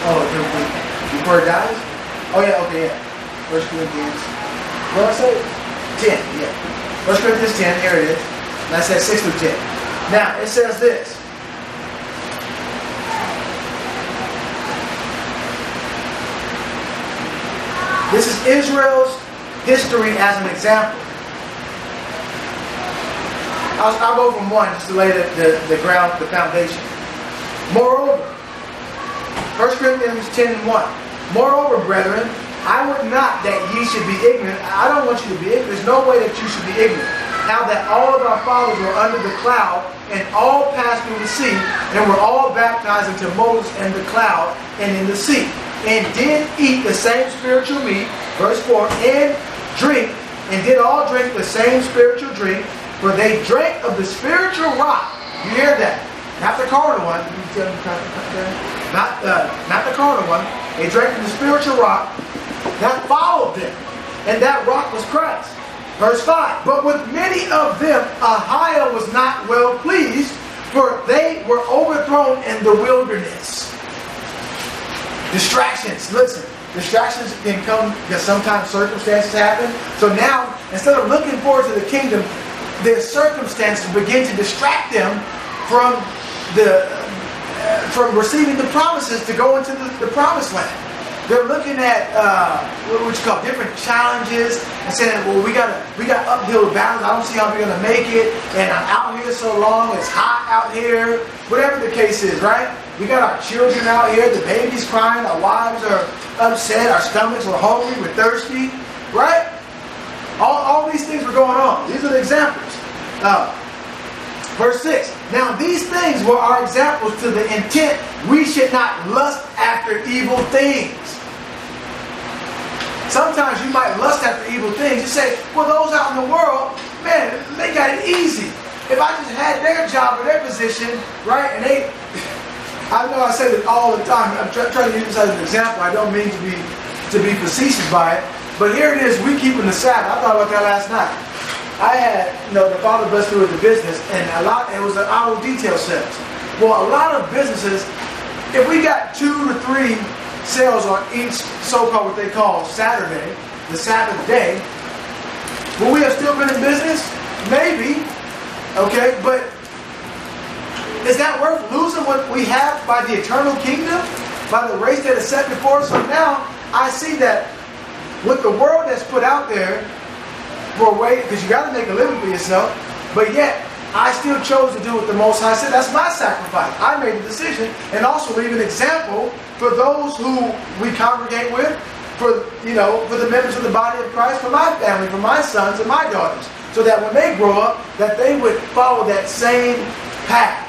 S2: Oh, before it dies? Oh, yeah, okay, yeah. 1 Corinthians, what did I say? 10, yeah. 1 Corinthians 10, here it is. And I said 6 through 10. Now, it says this. This is Israel's history as an example. I'll go from one just to lay the ground, the foundation. Moreover, 1 Corinthians 10 and 1. Moreover, brethren, I would not that ye should be ignorant. I don't want you to be ignorant. There's no way that you should be ignorant. How that all of our fathers were under the cloud, and all passed through the sea, and were all baptized into Moses in the cloud and in the sea, and did eat the same spiritual meat, verse 4, and did all drink the same spiritual drink, for they drank of the spiritual rock. You hear that? Not the carnal one. Not the carnal one. They drank of the spiritual rock that followed them, and that rock was Christ. Verse 5, but with many of them Ahio was not well pleased, for they were overthrown in the wilderness. Distractions. Listen, distractions can come because sometimes circumstances happen. So now, instead of looking forward to the kingdom, their circumstances begin to distract them from from receiving the promises to go into the promised land. They're looking at what you call different challenges and saying, well, we got uphill battles. I don't see how we're going to make it. And I'm out here so long. It's hot out here. Whatever the case is, right? We got our children out here. The baby's crying. Our wives are upset. Our stomachs are hungry. We're thirsty, right? All these things were going on. These are the examples. Verse 6. Now these things were our examples to the intent we should not lust after evil things. Sometimes you might lust after evil things. You say, well, those out in the world, man, they got it easy. If I just had their job or their position, right, and I know I say this all the time. I'm trying to use this as an example. I don't mean to be facetious by it. But here it is, we keeping the Sabbath. I thought about that last night. I had, the Father blessed me with the business, and it was an auto detail sales. Well, a lot of businesses, if we got 2 to 3 sales on each so-called what they call Saturday, the Sabbath day, will we have still been in business? Maybe. Okay, but is that worth losing what we have by the eternal kingdom? By the race that is set before us? So now, I see that with the world that's put out there for a way, because you got to make a living for yourself, but yet I still chose to do what the Most High said. That's my sacrifice. I made a decision, and also leave an example for those who we congregate with, for the members of the body of Christ, for my family, for my sons and my daughters, so that when they grow up, that they would follow that same path.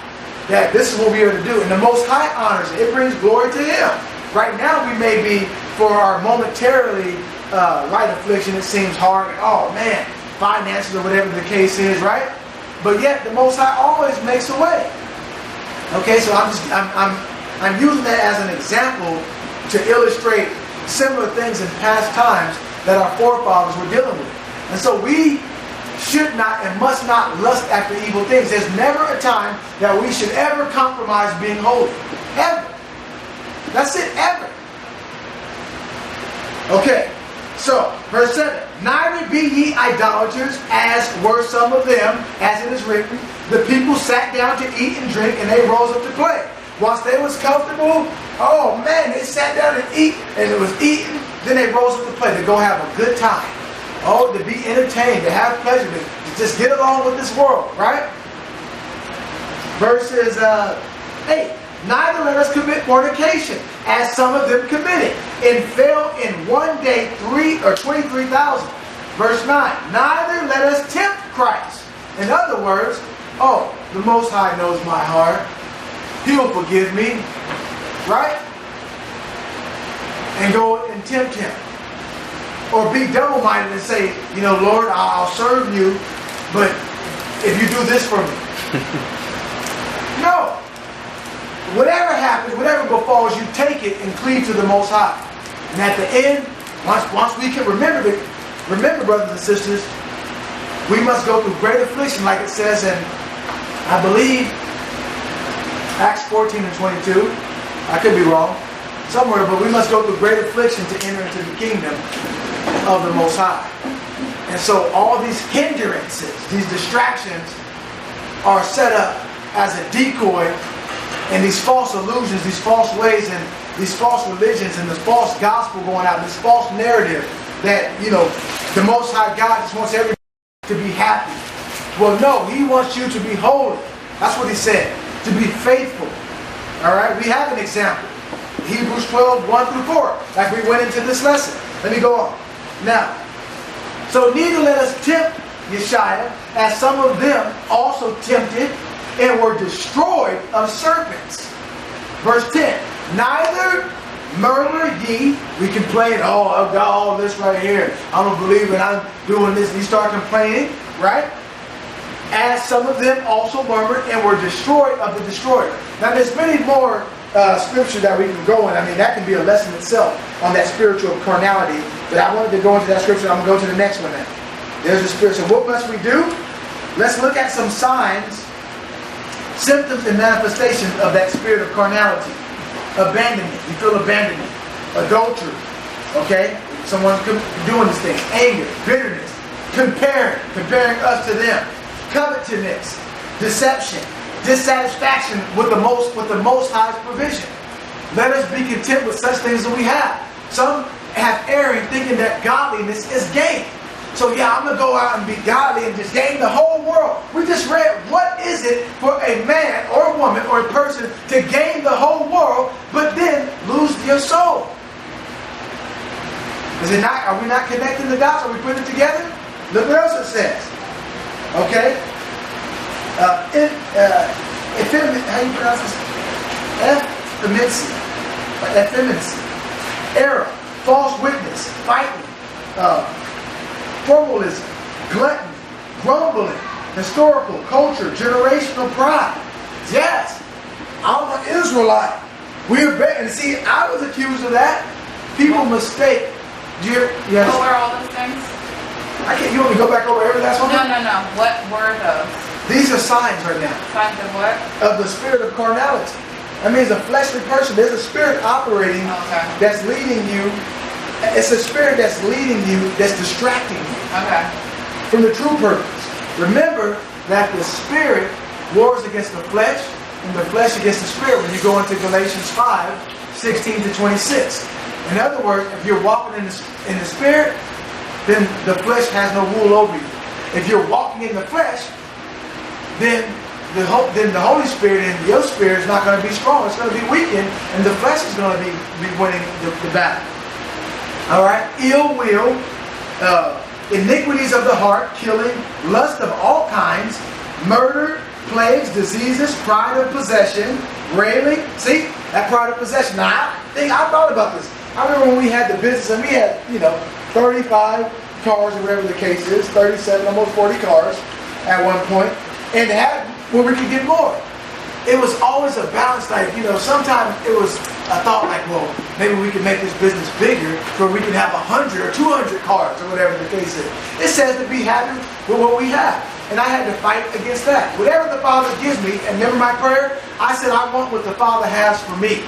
S2: That this is what we are to do, and the Most High honors it. It brings glory to Him. Right now, we may be for our momentarily light affliction. It seems hard. Oh man, finances or whatever the case is, right? But yet the Most High always makes a way. Okay, so I'm using that as an example to illustrate similar things in past times that our forefathers were dealing with. And so we should not and must not lust after evil things. There's never a time that we should ever compromise being holy. Ever. That's it, ever. Okay, so verse 7. Neither be ye idolaters, as were some of them, as it is written, the people sat down to eat and drink, and they rose up to play. Once they was comfortable, oh man, they sat down and eat, and it was eating, then they rose up to play, to go have a good time. Oh, to be entertained, to have pleasure, to just get along with this world, right? Verses 8. Neither let us commit fornication, as some of them committed, and fell in one day 23,000. Verse 9. Neither let us tempt Christ. In other words, the Most High knows my heart. He'll forgive me, right? And go and tempt Him. Or be double-minded and say, Lord, I'll serve you, but if you do this for me. No. Whatever happens, whatever befalls you, take it and cleave to the Most High. And at the end, once we can remember, brothers and sisters, we must go through great affliction, like it says in, I believe, Acts 14 and 22. I could be wrong. Somewhere, but we must go through great affliction to enter into the kingdom of the Most High. And so all these hindrances, these distractions, are set up as a decoy, and these false illusions, these false ways, and these false religions, and this false gospel going out, this false narrative that, the Most High God just wants everybody to be happy. Well, no, He wants you to be holy. That's what He said, to be faithful. All right, we have an example. Hebrews 12, 1 through 4, like we went into this lesson. Let me go on. Now, so neither let us tempt Yeshua, as some of them also tempted and were destroyed of serpents. Verse 10. Neither murmur ye. We complain, I've got all this right here. I'm a believer and I'm doing this. And you start complaining, right? As some of them also murmured and were destroyed of the destroyer. Now there's many more scripture that we can go in. I mean, that can be a lesson itself on that spiritual carnality. But I wanted to go into that scripture. I'm going to go to the next one now. There's the spirit. So what must we do? Let's look at some signs, symptoms, and manifestations of that spirit of carnality. Abandonment. You feel abandonment. Adultery. Okay? Someone's doing this thing. Anger. Bitterness. Comparing us to them. Covetousness. Deception. dissatisfaction with the most high's provision. Let us be content with such things that we have. Some have erring thinking that godliness is gain. So yeah, I'm going to go out and be godly and just gain the whole world. We just read, what is it for a man or a woman or a person to gain the whole world but then lose your soul? Is it not? Are we not connecting the dots? Are we putting it together? Look what else it says. Okay? How do you pronounce this? Effeminacy, error, false witness, fighting, formalism, gluttony, grumbling, historical, culture, generational pride. Yes, I'm an Israelite. We're better. And see, I was accused of that. People mistake. Yes.
S3: What were all those things?
S2: You want me to go back over every last one?
S3: No. What were those?
S2: These are signs right now.
S3: Signs of what?
S2: Of the spirit of carnality. That means a fleshly person. There's a spirit operating that's leading you. It's a spirit that's leading you, that's distracting you from the true purpose. Remember that the spirit wars against the flesh and the flesh against the spirit when you go into Galatians 5:16 to 26. In other words, if you're walking in the spirit, then the flesh has no rule over you. If you're walking in the flesh, then the Holy Spirit in your spirit is not going to be strong. It's going to be weakened, and the flesh is going to be winning the battle. All right? Ill will, iniquities of the heart, killing, lust of all kinds, murder, plagues, diseases, pride of possession, railing. See? That pride of possession. Now, I thought about this. I remember when we had the business, and we had, 35 cars, or whatever the case is, 37, almost 40 cars at one point, and had where we could get more. It was always a balance, sometimes it was a thought like, well, maybe we can make this business bigger where we can have 100 or 200 cars, or whatever the case is. It says to be happy with what we have. And I had to fight against that. Whatever the Father gives me, and remember my prayer, I said I want what the Father has for me.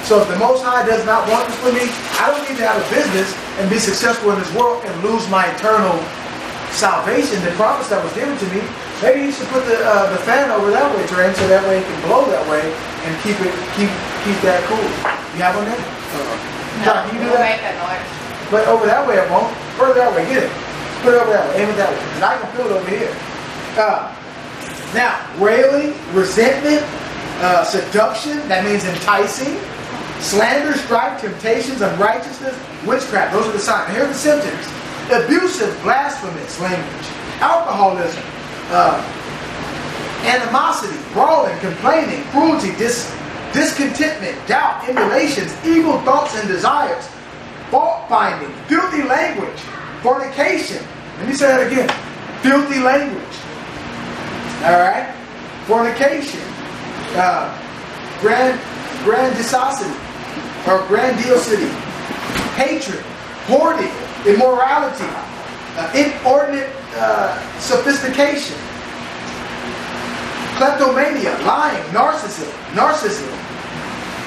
S2: So if the Most High does not want this for me, I don't need to have a business and be successful in this world and lose my eternal salvation, the promise that was given to me. Maybe you should put the fan over that way, Trey, so that way it can blow that way and keep that cool. You have one there?
S3: No,
S2: John, can you do
S3: we'll
S2: that?
S3: make that noise.
S2: But over that way it won't. Further that way, get it. Put it over that way, aim it that way. And I can feel it over here. Now, railing, resentment, seduction, that means enticing, slander, strife, temptations, unrighteousness, witchcraft. Those are the signs. Here are the symptoms. Abusive, blasphemous language, alcoholism, animosity, brawling, complaining, cruelty, discontentment, doubt, emulations, evil thoughts and desires, fault finding, filthy language, fornication. Let me say that again. Filthy language. All right? Fornication, grandiosity, hatred, hoarding, immorality, inordinate sophistication, kleptomania, lying, narcissism,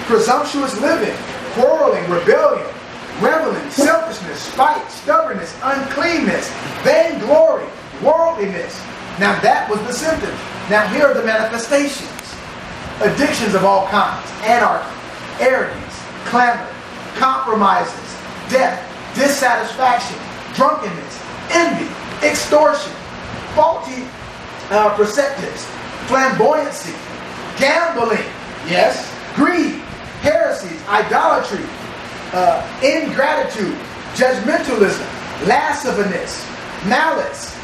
S2: presumptuous living, quarreling, rebellion, reveling, selfishness, spite, stubbornness, uncleanness, vainglory, worldliness. Now that was the symptoms. Now here are the manifestations. Addictions of all kinds, anarchy, arrogance, clamor, compromises, death, dissatisfaction, drunkenness, envy, extortion, faulty perceptives, flamboyancy, gambling, yes, greed, heresies, idolatry, ingratitude, judgmentalism, lasciviousness, malice,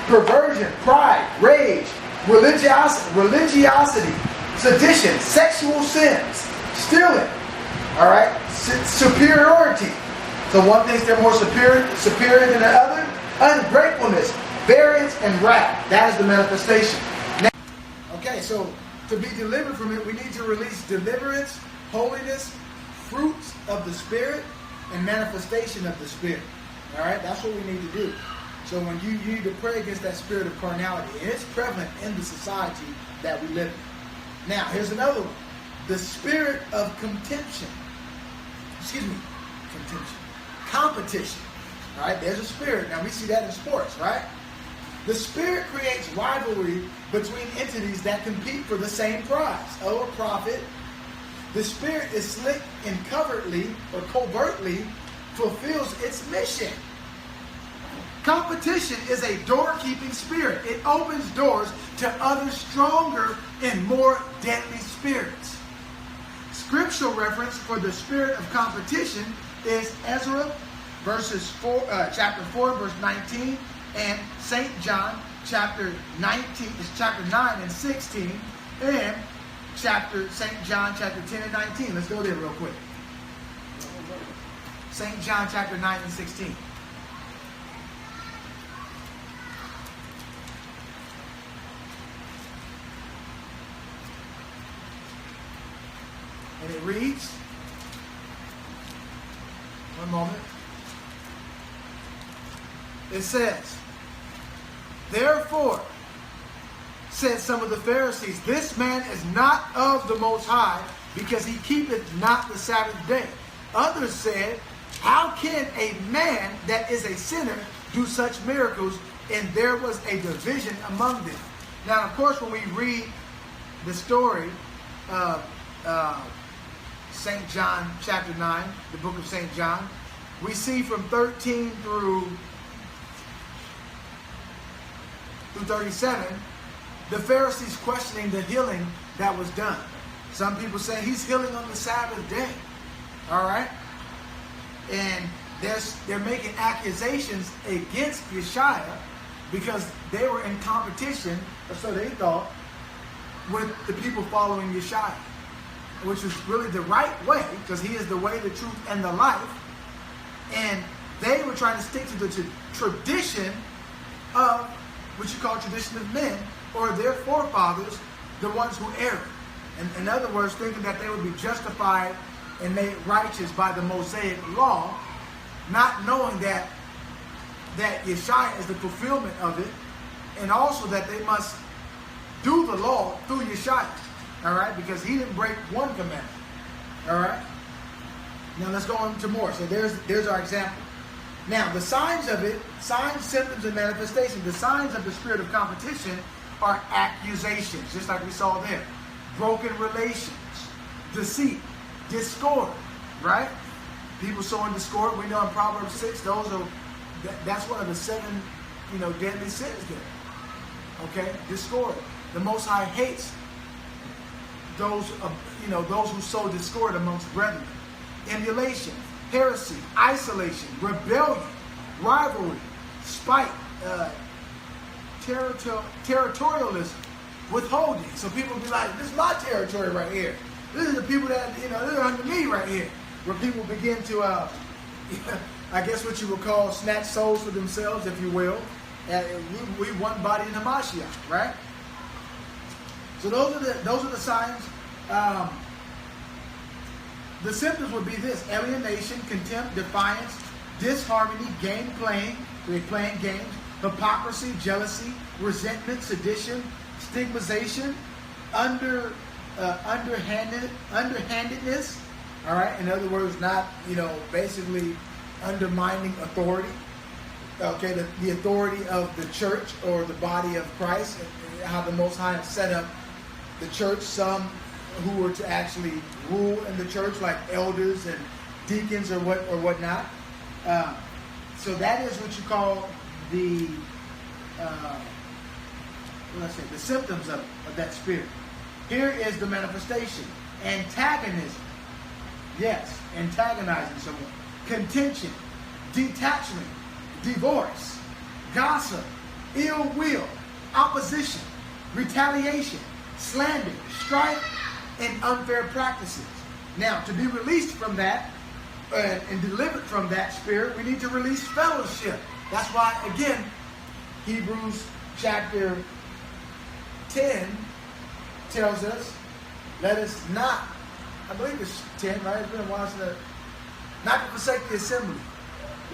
S2: perversion, pride, rage, religiosity, sedition, sexual sins, stealing, all right, superiority. So one thinks they're more superior than the other. Ungratefulness, variance, and wrath. That is the manifestation. Now, okay, so to be delivered from it, we need to release deliverance, holiness, fruits of the Spirit, and manifestation of the Spirit. All right, that's what we need to do. So when you need to pray against that spirit of carnality, and it's prevalent in the society that we live in. Now, here's another one. The spirit of contention. Competition. All right, there's a spirit. Now, we see that in sports, right? The Spirit creates rivalry between entities that compete for the same prize. Oh, prophet. The Spirit is slick and covertly or covertly fulfills its mission. Competition is a door-keeping spirit. It opens doors to other stronger and more deadly spirits. Scriptural reference for the spirit of competition is Ezra chapter 4, verse 19, and St. John chapter 9 and 16, and St. John chapter 10 and 19. Let's go there real quick. St. John chapter 9 and 16. And it reads, one moment. It says, therefore, said some of the Pharisees, this man is not of the Most High, because he keepeth not the Sabbath day. Others said, how can a man that is a sinner do such miracles? And there was a division among them. Now, of course, when we read the story of St. John chapter 9, the book of St. John, we see from 13 through 37, the Pharisees questioning the healing that was done. Some people say he's healing on the Sabbath day. All right? And they're making accusations against Yeshua because they were in competition, or so they thought, with the people following Yeshua, which is really the right way, because he is the way, the truth, and the life. And they were trying to stick to the tradition of what you call tradition of men, or their forefathers, the ones who erred. And in other words, thinking that they would be justified and made righteous by the Mosaic law, not knowing that Yeshua is the fulfillment of it, and also that they must do the law through Yeshua. All right, because he didn't break one commandment. All right. Now let's go on to more. So there's our example. Now the signs of it, signs, symptoms, and manifestations. The signs of the spirit of competition are accusations, just like we saw there. Broken relations, deceit, discord. Right? People sowing discord. We know in Proverbs 6, that's one of the 7, deadly sins there. Okay, discord. The Most High hates those who sow discord amongst brethren. Emulation, heresy, isolation, rebellion, rivalry, spite, territorialism, withholding. So people be like, this is my territory right here. This is the people that, they're under me right here. Where people begin to, I guess what you would call snatch souls for themselves, if you will. And we one body in the Mashiach, right? So those are the signs. The symptoms would be this: alienation, contempt, defiance, disharmony, game playing, they're playing games, hypocrisy, jealousy, resentment, sedition, stigmatization, underhandedness. All right. In other words, not basically undermining authority. Okay, the authority of the church or the body of Christ, and how the Most High set up the church. Some who were to actually rule in the church, like elders and deacons or whatnot. So that is what you call the the symptoms of that spirit. Here is the manifestation: antagonism. Yes, antagonizing someone. Contention, detachment, divorce, gossip, ill will, opposition, retaliation, slander, strife, and unfair practices. Now, to be released from that and delivered from that spirit, we need to release fellowship. That's why, again, Hebrews chapter 10 tells us, let us not, I believe it's 10, right? It's been a while since not to forsake the assembly.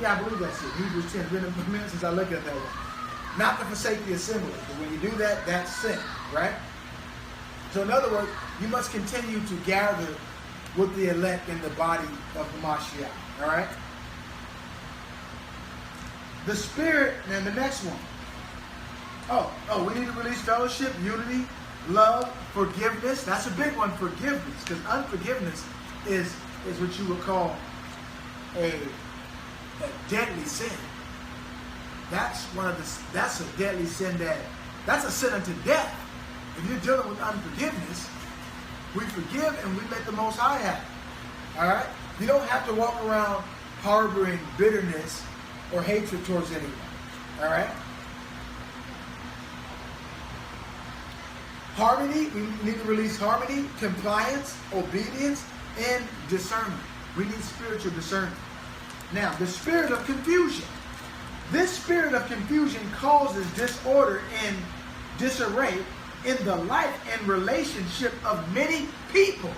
S2: Yeah, I believe that's it. Hebrews 10. It's been a minute since I looked at that one. Not to forsake the assembly. But when you do that, that's sin, right? So in other words, you must continue to gather with the elect in the body of the Mashiach. All right? The spirit, and the next one. We need to release fellowship, unity, love, forgiveness. That's a big one, forgiveness, because unforgiveness is what you would call a deadly sin. That's a deadly sin that's a sin unto death. If you're dealing with unforgiveness, we forgive and we let the Most High happen. All right? You don't have to walk around harboring bitterness or hatred towards anyone. All right? Harmony, we need to release harmony, compliance, obedience, and discernment. We need spiritual discernment. Now, the spirit of confusion. This spirit of confusion causes disorder and disarray in the life and relationship of many people.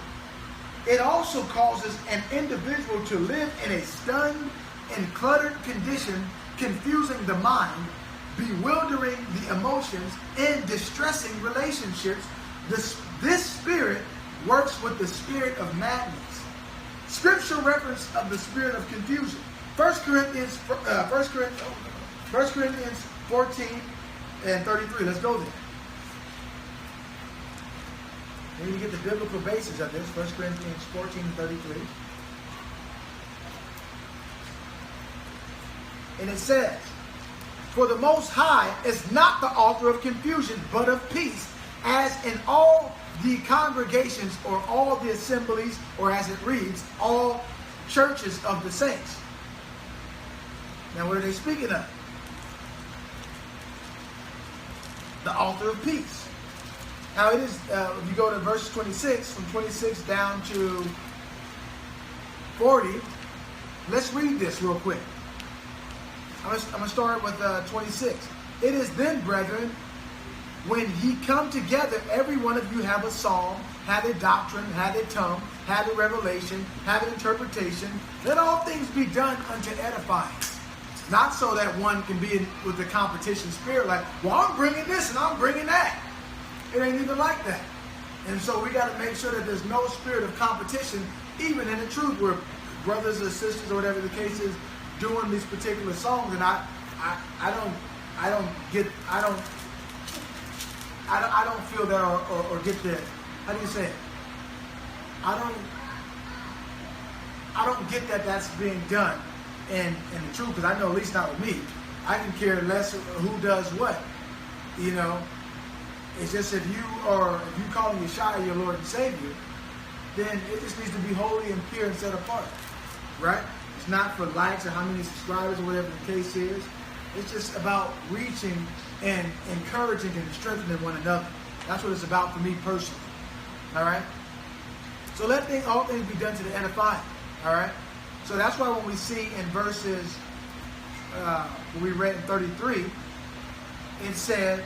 S2: It also causes an individual to live in a stunned and cluttered condition, confusing the mind, bewildering the emotions, and distressing relationships. This spirit works with the spirit of madness. Scripture reference of the spirit of confusion. 1 Corinthians 14 and 33. Let's go there. We need to get the biblical basis of this. 1 Corinthians 14 and 33. And it says, "For the Most High is not the author of confusion, but of peace, as in all the congregations or all the assemblies, or as it reads, all churches of the saints." Now, what are they speaking of? The author of peace. Now, it is, if you go to verse 26, from 26 down to 40, let's read this real quick. I'm going to start with 26. "It is then, brethren, when ye come together, every one of you have a psalm, have a doctrine, have a tongue, have a revelation, have an interpretation. Let all things be done unto edifying." Not so that one can be with the competition spirit, like, well, I'm bringing this and I'm bringing that. It ain't even like that. And so we got to make sure that there's no spirit of competition, even in the truth, where brothers or sisters or whatever the case is doing these particular songs, and I don't feel that or get that. How do you say it? I don't get that that's being done in the truth, because I know at least not with me. I can care less who does what. You know, it's just if you calling Yeshua your Lord and Savior, then it just needs to be holy and pure and set apart, right? It's not for likes or how many subscribers or whatever the case is. It's just about reaching and encouraging and strengthening one another. That's what it's about for me personally. All right. So let all things be done to the edifying. All right. So that's why when we see in verses, when we read in 33, it said,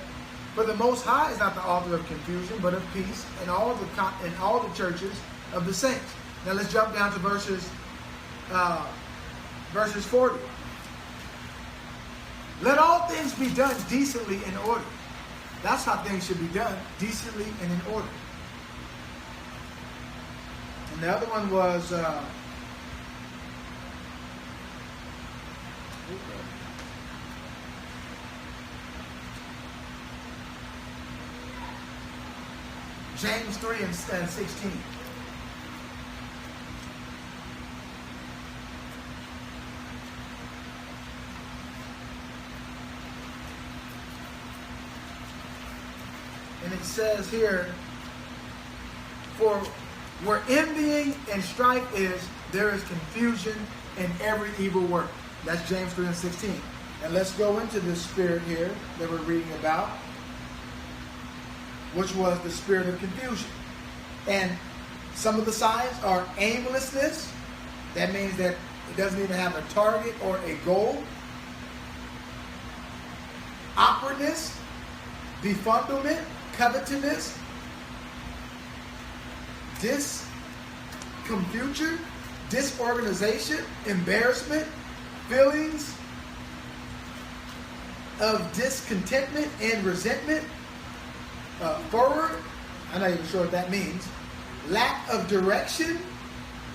S2: "For the Most High is not the author of confusion, but of peace in all the churches of the saints." Now let's jump down to verses 40. "Let all things be done decently in order." That's how things should be done, decently and in order. And the other one was James 3 and 16. And it says here, "For where envying and strife is, there is confusion in every evil work." That's James 3 and 16. And let's go into this spirit here that we're reading about, which was the spirit of confusion. And some of the signs are aimlessness. That means that it doesn't even have a target or a goal. Awkwardness, befuddlement, covetousness, discomfiture, disorganization, embarrassment, feelings of discontentment and resentment, forward, I'm not even sure what that means, lack of direction,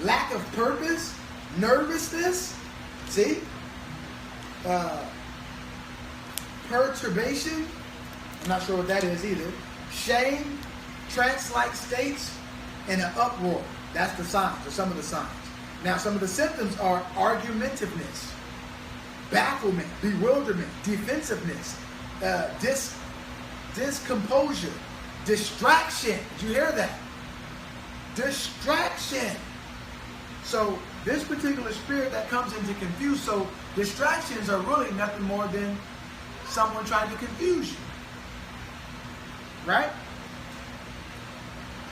S2: lack of purpose, nervousness, see, perturbation, I'm not sure what that is either. Shame, trance-like states, and an uproar. That's the signs, or some of the signs. Now, some of the symptoms are argumentiveness, bafflement, bewilderment, defensiveness, discomposure, distraction. Did you hear that? Distraction. So this particular spirit that comes in to confuse, so distractions are really nothing more than someone trying to confuse you. Right?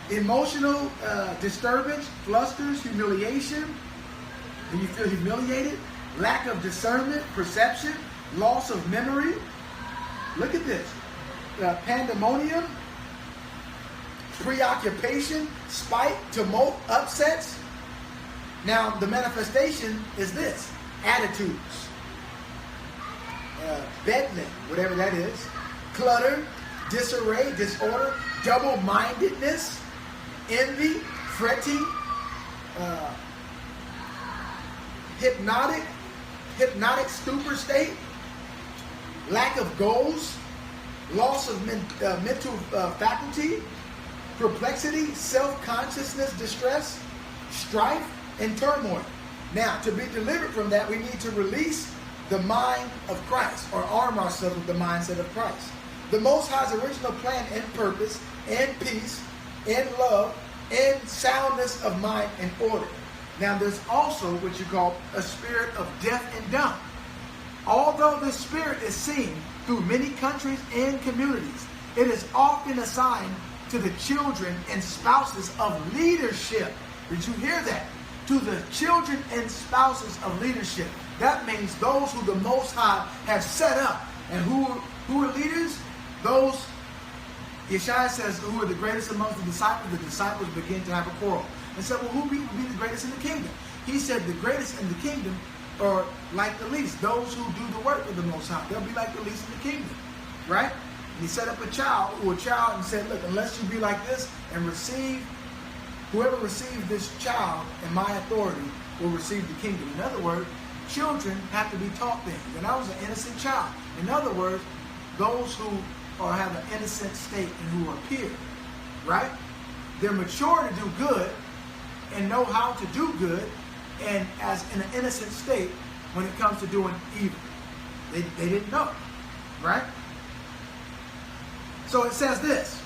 S2: Emotional disturbance, flusters, humiliation. When you feel humiliated, lack of discernment, perception, loss of memory. Look at this. Pandemonium, preoccupation, spite, tumult, upsets. Now, the manifestation is this. Attitudes. Bedlam, whatever that is. Clutter, disarray, disorder, double-mindedness, envy, fretting, hypnotic stupor state, lack of goals, loss of mental faculty, perplexity, self-consciousness, distress, strife, and turmoil. Now, to be delivered from that, we need to release the mind of Christ, or arm ourselves with the mindset of Christ. The Most High's original plan and purpose, and peace, and love, and soundness of mind and order. Now, there's also what you call a spirit of deaf and dumb. Although this spirit is seen through many countries and communities, it is often assigned to the children and spouses of leadership. Did you hear that? To the children and spouses of leadership. That means those who the Most High have set up. And who are leaders? Those, Yeshua says, who are the greatest amongst the disciples begin to have a quarrel. And said, well, who will be the greatest in the kingdom? He said the greatest in the kingdom are like the least. Those who do the work of the Most High. They'll be like the least in the kingdom. Right? And he set up a child, and said, look, unless you be like this and receive, whoever receives this child in my authority will receive the kingdom. In other words, children have to be taught things. And I was an innocent child. In other words, those who have an innocent state and who are pure, right? They're mature to do good and know how to do good, and as in an innocent state when it comes to doing evil. They didn't know, right? So it says this.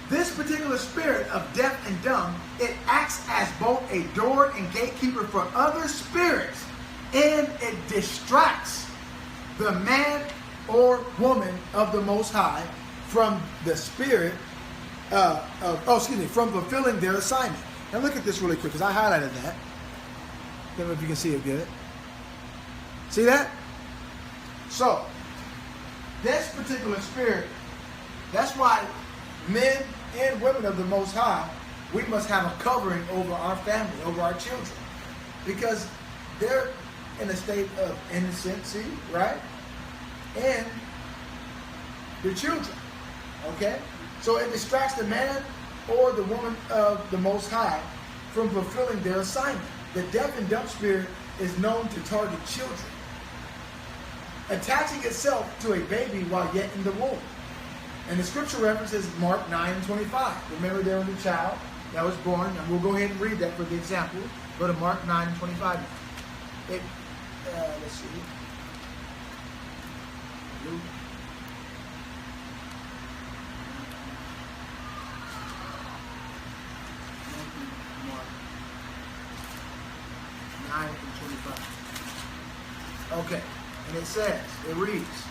S2: This particular spirit of deaf and dumb, it acts as both a door and gatekeeper for other spirits, and it distracts the man or woman of the Most High from the spirit from fulfilling their assignment. Now look at this really quick, because I highlighted that. I don't know if you can see it good. See that? So, this particular spirit, that's why men and women of the Most High, we must have a covering over our family, over our children. Because they're in a state of innocency, right? And the children, okay? So it distracts the man or the woman of the Most High from fulfilling their assignment. The deaf and dumb spirit is known to target children, attaching itself to a baby while yet in the womb. And the scripture reference is Mark 9:25. Remember, there was a child that was born, and we'll go ahead and read that for the example. Go to Mark 9:25. Let's see. Luke. Mark 9:25. Okay, and it says, it reads,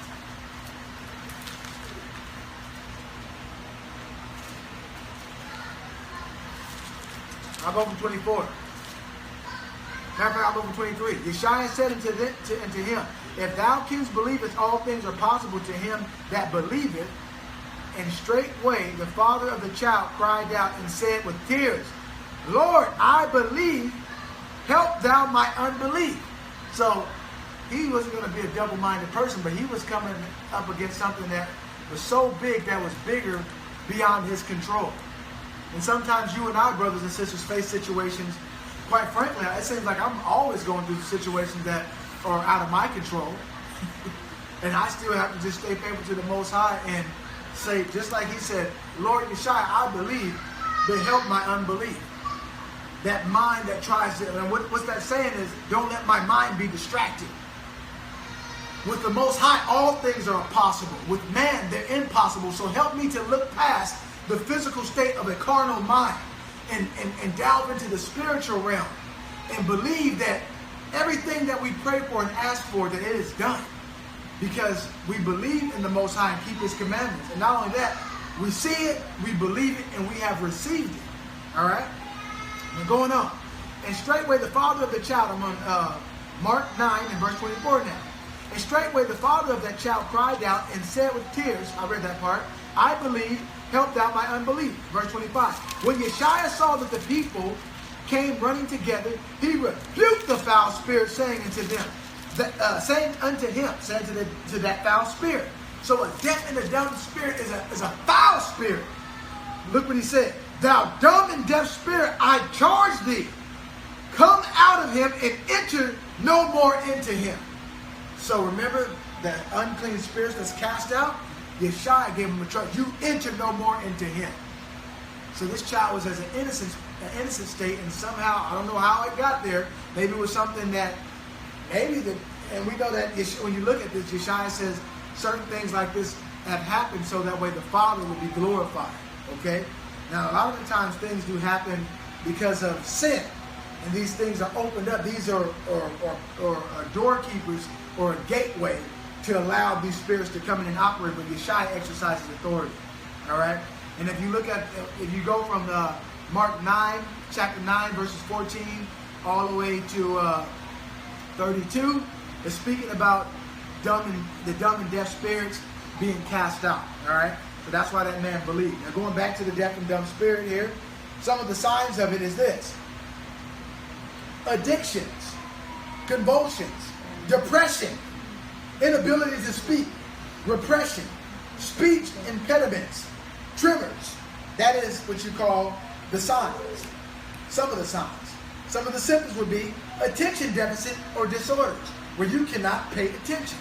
S2: I'll go from 24. Matter of fact, I'll go from 23. Yeshua said unto him, if thou canst believe it, all things are possible to him that believeth. And straightway the father of the child cried out and said with tears, Lord, I believe, help thou my unbelief. So he wasn't going to be a double-minded person, but he was coming up against something that was so big, that was bigger beyond his control. And sometimes you and I, brothers and sisters, face situations, quite frankly, it seems like I'm always going through situations that are out of my control. And I still have to just stay faithful to the Most High and say, just like he said, Lord Yeshua, I believe, but help my unbelief. That mind that tries to, and what's that saying is, don't let my mind be distracted. With the Most High, all things are possible. With man, they're impossible. So help me to look past the physical state of a carnal mind and delve into the spiritual realm and believe that everything that we pray for and ask for, that it is done. Because we believe in the Most High and keep his commandments. And not only that, we see it, we believe it, and we have received it. All right? We're going on. And straightway the father of the child, I'm on Mark 9 and verse 24 now. And straightway the father of that child cried out and said with tears, I read that part, I believe, help thou my unbelief. Verse 25. When Yeshua saw that the people came running together, he rebuked the foul spirit, saying unto them, saying to that foul spirit. So a deaf and a dumb spirit is a foul spirit. Look what he said. Thou dumb and deaf spirit, I charge thee, come out of him and enter no more into him. So remember that unclean spirits that's cast out, Yeshua gave him a charge. You enter no more into him. So this child was as an innocent state, and somehow, I don't know how it got there. Maybe it was something that, and we know that when you look at this, Yeshua says certain things like this have happened so that way the Father will be glorified. Okay? Now, a lot of the times things do happen because of sin, and these things are opened up. These are doorkeepers or a gateway to allow these spirits to come in and operate, but Yeshua exercises authority. All right? And if you go from Mark 9, chapter 9, verses 14, all the way to 32, it's speaking about the dumb and deaf spirits being cast out. All right? So that's why that man believed. Now going back to the deaf and dumb spirit here, some of the signs of it is this. Addictions, convulsions, depression, inability to speak, repression, speech impediments, tremors. That is what you call the signs. Some of the signs. Some of the symptoms would be attention deficit or disorders, where you cannot pay attention.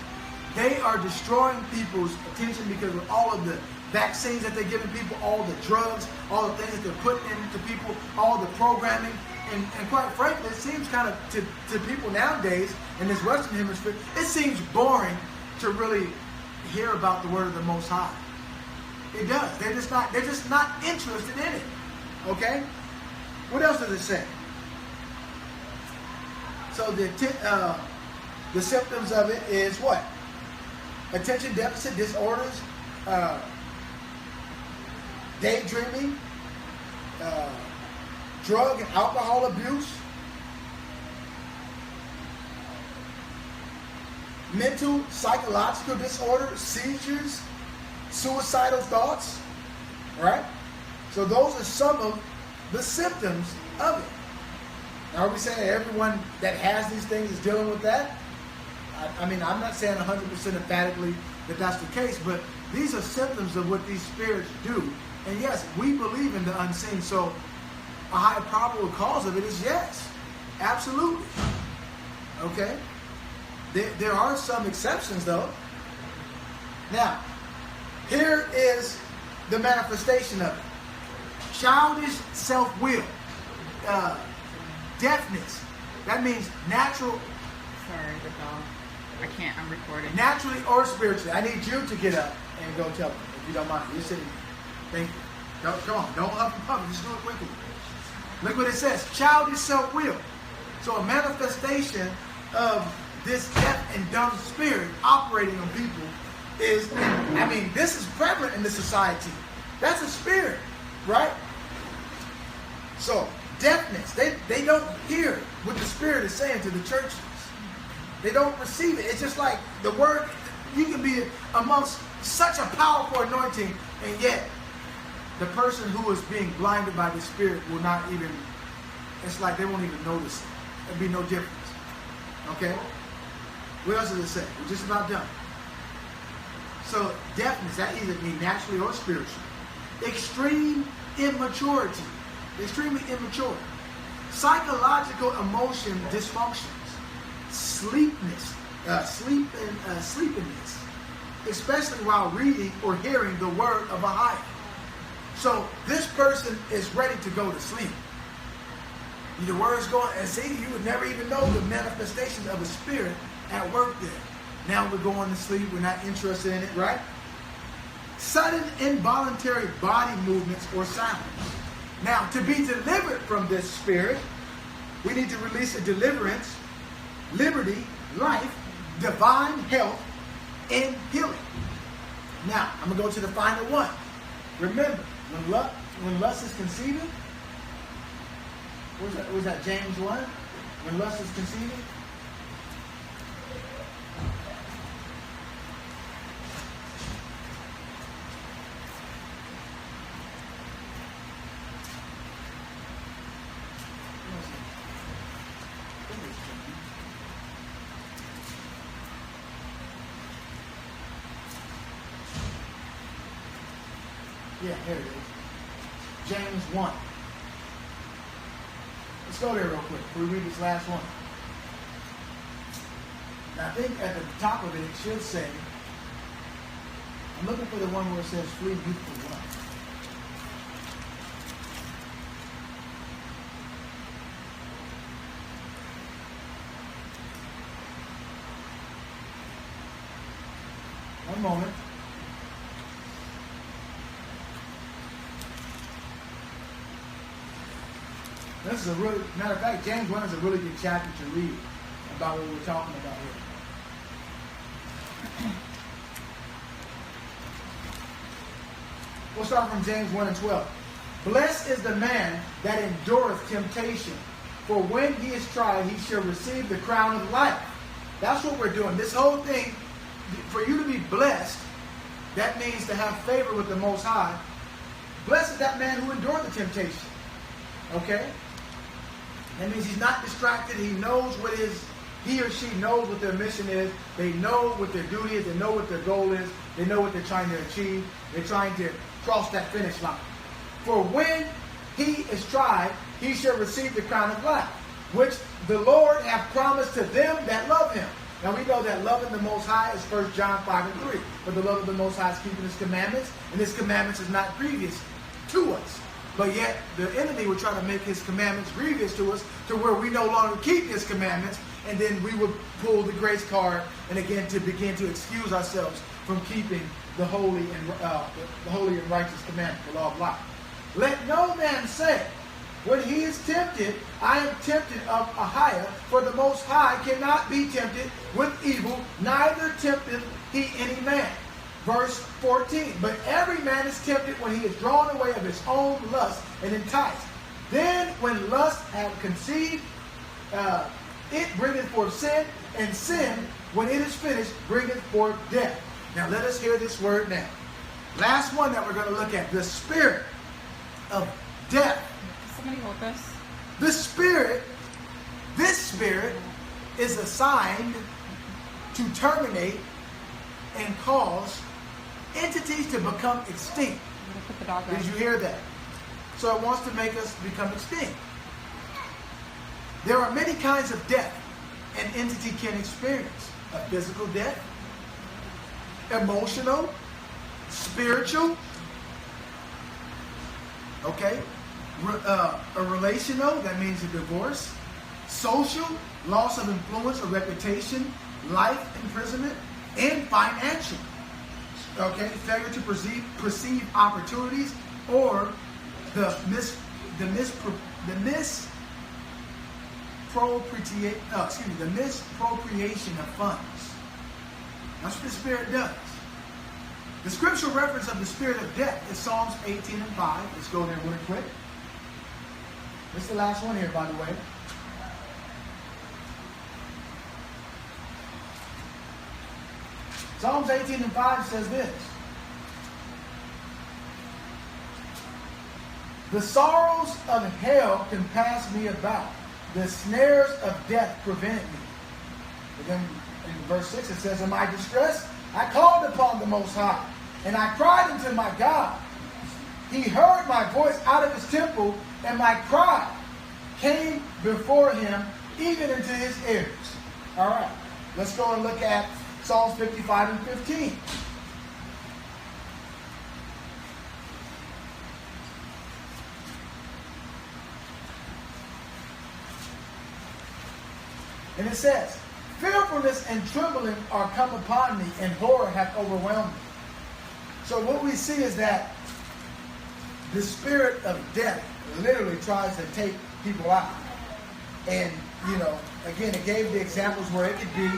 S2: They are destroying people's attention because of all of the vaccines that they're giving people, all the drugs, all the things that they're putting into people, all the programming. And quite frankly, it seems kind of, to people nowadays in this Western Hemisphere, it seems boring to really hear about the word of the Most High. It does. They're just not interested in it. Okay? What else does it say? So the symptoms of it is what? Attention deficit disorders, daydreaming, drug and alcohol abuse, mental, psychological disorders, seizures, suicidal thoughts, right? So those are some of the symptoms of it. Now, are we saying that everyone that has these things is dealing with that? I mean, I'm not saying 100% emphatically that that's the case, but these are symptoms of what these spirits do. And yes, we believe in the unseen, so a high probable cause of it is yes, absolutely. Okay? There are some exceptions, though. Now, here is the manifestation of it. Childish self-will. Deafness. That means natural.
S3: Sorry, the dog. I can't. I'm recording.
S2: Naturally or spiritually. I need you to get up and go tell them, if you don't mind. You're sitting here. Thank you. Come on. Don't huff and puff. Just do it quickly. Look what it says. Childish self-will. So a manifestation of this deaf and dumb spirit operating on people is, I mean, this is prevalent in the society. That's a spirit, right? So, deafness. They don't hear what the Spirit is saying to the churches. They don't receive it. It's just like the word, you can be amongst such a powerful anointing, and yet the person who is being blinded by the Spirit will not even, it's like they won't even notice it. There'll be no difference. Okay? What else does it say? We're just about done. So, deafness, that either means naturally or spiritually. Extreme immaturity. Extremely immature. Psychological emotion dysfunctions. Sleepiness. especially while reading or hearing the word of Ahia. So this person is ready to go to sleep. The word's going, and see, you would never even know the manifestations of a spirit at work there. Now we're going to sleep, we're not interested in it, right? Sudden involuntary body movements or sounds. Now, to be delivered from this spirit, we need to release a deliverance, liberty, life, divine health, and healing. Now, I'm going to go to the final one. Remember, when lust is conceiving, what was that, James 1? When lust is conceiving? Yeah, here it is. James 1. Let's go there real quick before we read this last one. Now I think at the top of it, it should say, I'm looking for the one where it says flee youthful lust. One moment. This is a really, matter of fact, James 1 is a really good chapter to read about what we're talking about here. We'll start from James 1 and 12. Blessed is the man that endureth temptation, for when he is tried, he shall receive the crown of life. That's what we're doing. This whole thing, for you to be blessed, that means to have favor with the Most High. Blessed is that man who endured the temptation. Okay? That means he's not distracted. He knows he or she knows what their mission is. They know what their duty is. They know what their goal is. They know what they're trying to achieve. They're trying to cross that finish line. For when he is tried, he shall receive the crown of life, which the Lord hath promised to them that love him. Now we know that loving the Most High is 1 John 5 and 3. But the love of the Most High is keeping his commandments, and his commandments is not grievous to us. But yet, the enemy would try to make his commandments grievous to us, to where we no longer keep his commandments, and then we would pull the grace card, and again to begin to excuse ourselves from keeping the holy and righteous commandment, the law of life. Let no man say, when he is tempted, I am tempted of Ahia, for the Most High cannot be tempted with evil, neither tempteth he any man. Verse 14, but every man is tempted when he is drawn away of his own lust and enticed. Then when lust hath conceived, it bringeth forth sin, and sin, when it is finished, bringeth forth death. Now let us hear this word now. Last one that we're going to look at, the spirit of death.
S3: Somebody hold this.
S2: This spirit is assigned to terminate and cause entities to become extinct.
S3: Put the dog down.
S2: Did you hear that? So it wants to make us become extinct. There are many kinds of death an entity can experience. A physical death, emotional, spiritual, okay? A relational, that means a divorce, social, loss of influence or reputation, life imprisonment, and financial. Okay, failure to perceive opportunities, or the misappropriation of funds. That's what the spirit does. The scriptural reference of the spirit of death is Psalms 18 and 5. Let's go there really quick. This is the last one here, by the way. Psalms 18 and 5 says this. The sorrows of hell compassed me about. The snares of death prevented me. And then in verse 6 it says, in my distress, I called upon the Most High, and I cried unto my God. He heard my voice out of his temple, and my cry came before him, even into his ears. All right, let's go and look at Psalms 55 and 15. And it says, fearfulness and trembling are come upon me, and horror hath overwhelmed me. So what we see is that the spirit of death literally tries to take people out. And, again, it gave the examples where it could be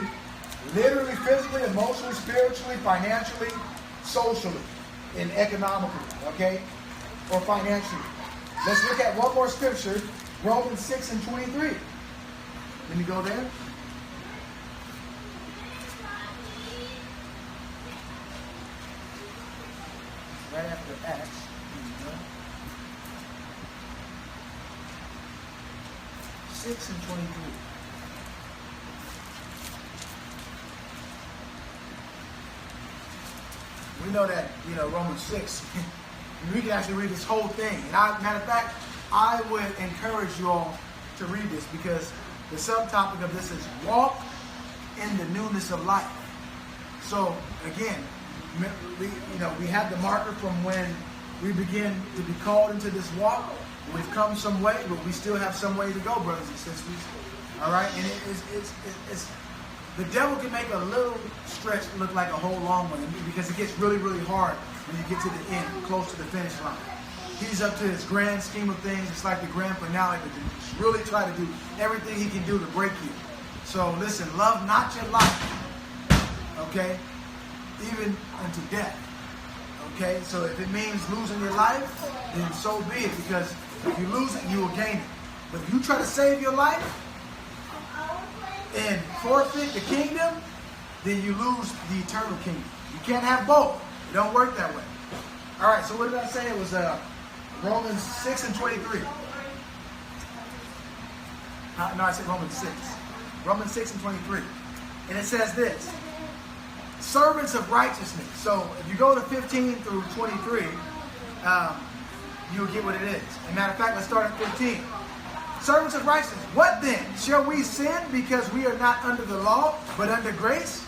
S2: literally, physically, emotionally, spiritually, financially, socially, and economically, okay? Or financially. Let's look at one more scripture, Romans 6 and 23. Let me go there. Right after Acts. 6 and 23. We know that, Romans 6, we can actually read this whole thing. And matter of fact, I would encourage you all to read this because the subtopic of this is walk in the newness of life. So, again, we have the marker from when we begin to be called into this walk. We've come some way, but we still have some way to go, brothers and sisters. All right? And it's the devil can make a little stretch look like a whole long one because it gets really, really hard when you get to the end, close to the finish line. He's up to his grand scheme of things. It's like the grand finale, but he's really try to do everything he can do to break you. So listen, love not your life, okay? Even unto death, okay? So if it means losing your life, then so be it, because if you lose it, you will gain it. But if you try to save your life and forfeit the kingdom, then you lose the eternal kingdom. You can't have both. It don't work that way. All right, so what did I say? It was Romans 6 and 23. No, I said Romans 6. Romans 6 and 23. And it says this. Servants of righteousness. So if you go to 15 through 23, you'll get what it is. As a matter of fact, let's start at 15. Servants of righteousness. What then? Shall we sin because we are not under the law, but under grace?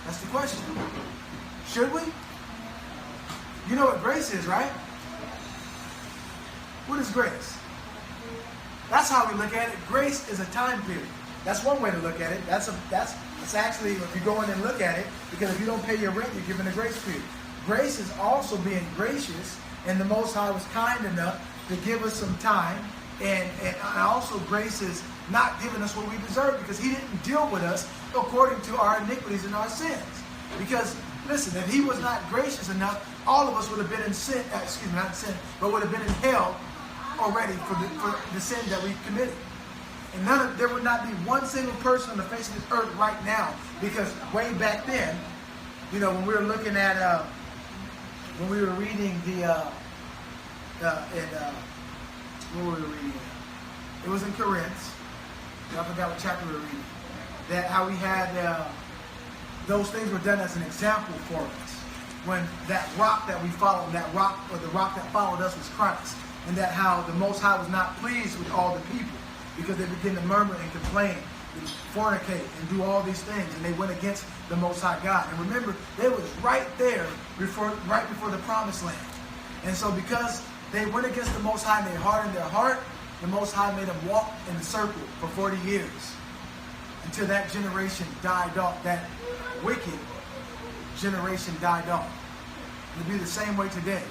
S2: That's the question. Should we? You know what grace is, right? What is grace? That's how we look at it. Grace is a time period. That's one way to look at it. That's actually, if you go in and look at it, because if you don't pay your rent, you're given a grace period. Grace is also being gracious, and the Most High was kind enough to give us some time, and also grace is not giving us what we deserve, because He didn't deal with us according to our iniquities and our sins. Because, listen, if He was not gracious enough, all of us would have been in sin, not sin, but would have been in hell already for the sin that we committed. And there would not be one single person on the face of this earth right now, because way back then, when we were looking at, when we were reading what were we reading? It was in Corinthians. I forgot what chapter we were reading. That how we had, those things were done as an example for us. When that rock that we followed, the rock that followed us was Christ. And that how the Most High was not pleased with all the people, because they began to murmur and complain and fornicate and do all these things, and they went against the Most High God. And remember, they was right there right before the Promised Land. And so because they went against the Most High and they hardened their heart, the Most High made them walk in the circle for 40 years until that generation died off. That wicked generation died off. It'll be the same way today.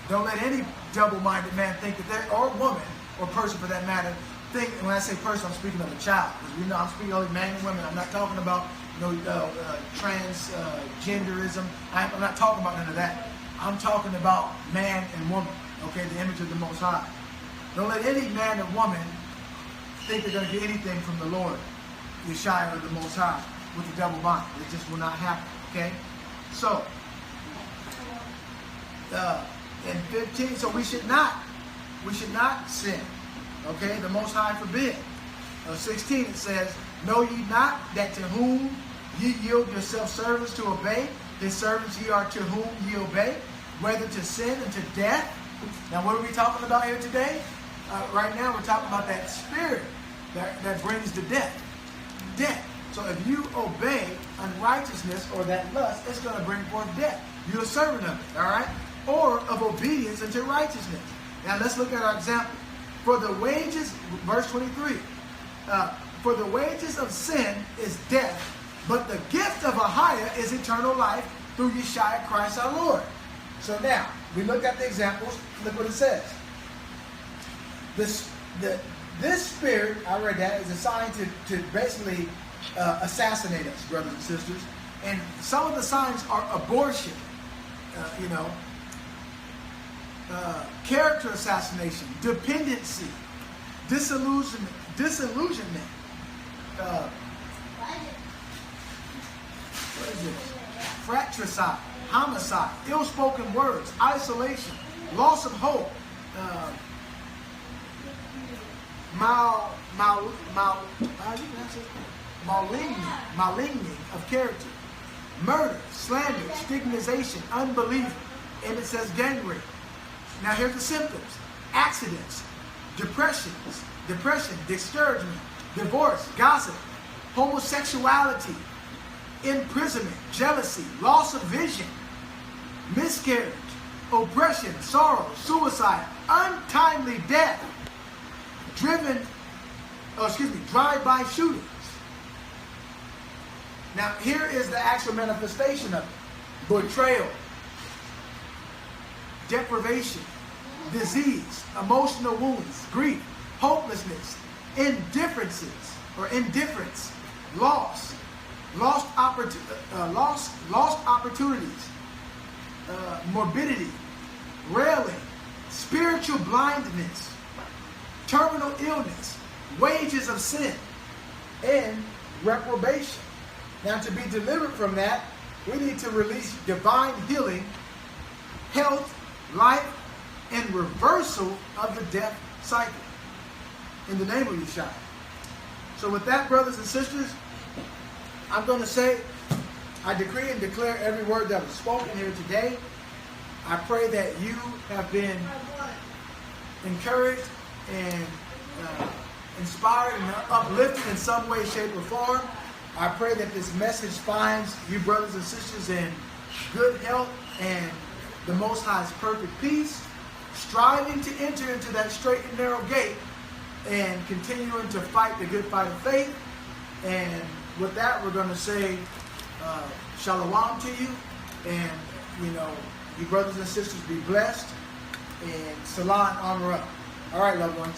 S2: Don't let any double-minded man think that they're, or woman, or person for that matter, think, and when I say person, I'm speaking of a child. Because I'm speaking only man and women. I'm not talking about transgenderism. I'm not talking about none of that. I'm talking about man and woman, okay, the image of the Most High. Don't let any man or woman think they're going to get anything from the Lord, Yeshua, or the Most High, with the double mind. It just will not happen, okay? So, in 15, so we should not sin, okay? The Most High forbid. 16, it says, know ye not that to whom ye yield yourselves servants to obey, his servants ye are to whom ye obey, whether to sin and to death. Now, what are we talking about here today? Right now, we're talking about that spirit that brings the death. Death. So if you obey unrighteousness or that lust, it's going to bring forth death. You're a servant of it, all right? Or of obedience unto righteousness. Now, let's look at our example. For the wages, verse 23, For the wages of sin is death, but the gift of a higher is eternal life through Yeshua Christ our Lord. So now, we looked at the examples. Look what it says. This spirit, I read that, is assigned to basically assassinate us, brothers and sisters. And some of the signs are abortion, character assassination, dependency, disillusionment, what is this? Fratricide, homicide, ill-spoken words, isolation, loss of hope, maligning of character, murder, slander, stigmatization, unbelief, and it says gangrene. Now here's the symptoms: accidents, depression, discouragement, divorce, gossip, homosexuality, imprisonment, jealousy, loss of vision, miscarriage, oppression, sorrow, suicide, untimely death, drive-by shootings. Now here is the actual manifestation of it: betrayal, deprivation, disease, emotional wounds, grief, hopelessness, indifference, loss, lost opportunities, morbidity, railing, spiritual blindness, terminal illness, wages of sin, and reprobation. Now, to be delivered from that, we need to release divine healing, health, life, and reversal of the death cycle in the name of Yeshua. So with that, brothers and sisters, I'm going to say, I decree and declare every word that was spoken here today. I pray that you have been encouraged and inspired and uplifted in some way, shape, or form. I pray that this message finds you, brothers and sisters, in good health and the Most High's perfect peace, striving to enter into that straight and narrow gate and continuing to fight the good fight of faith. And with that, we're going to say shalom to you. And, you brothers and sisters, be blessed. And salah and honor up. All right, loved ones.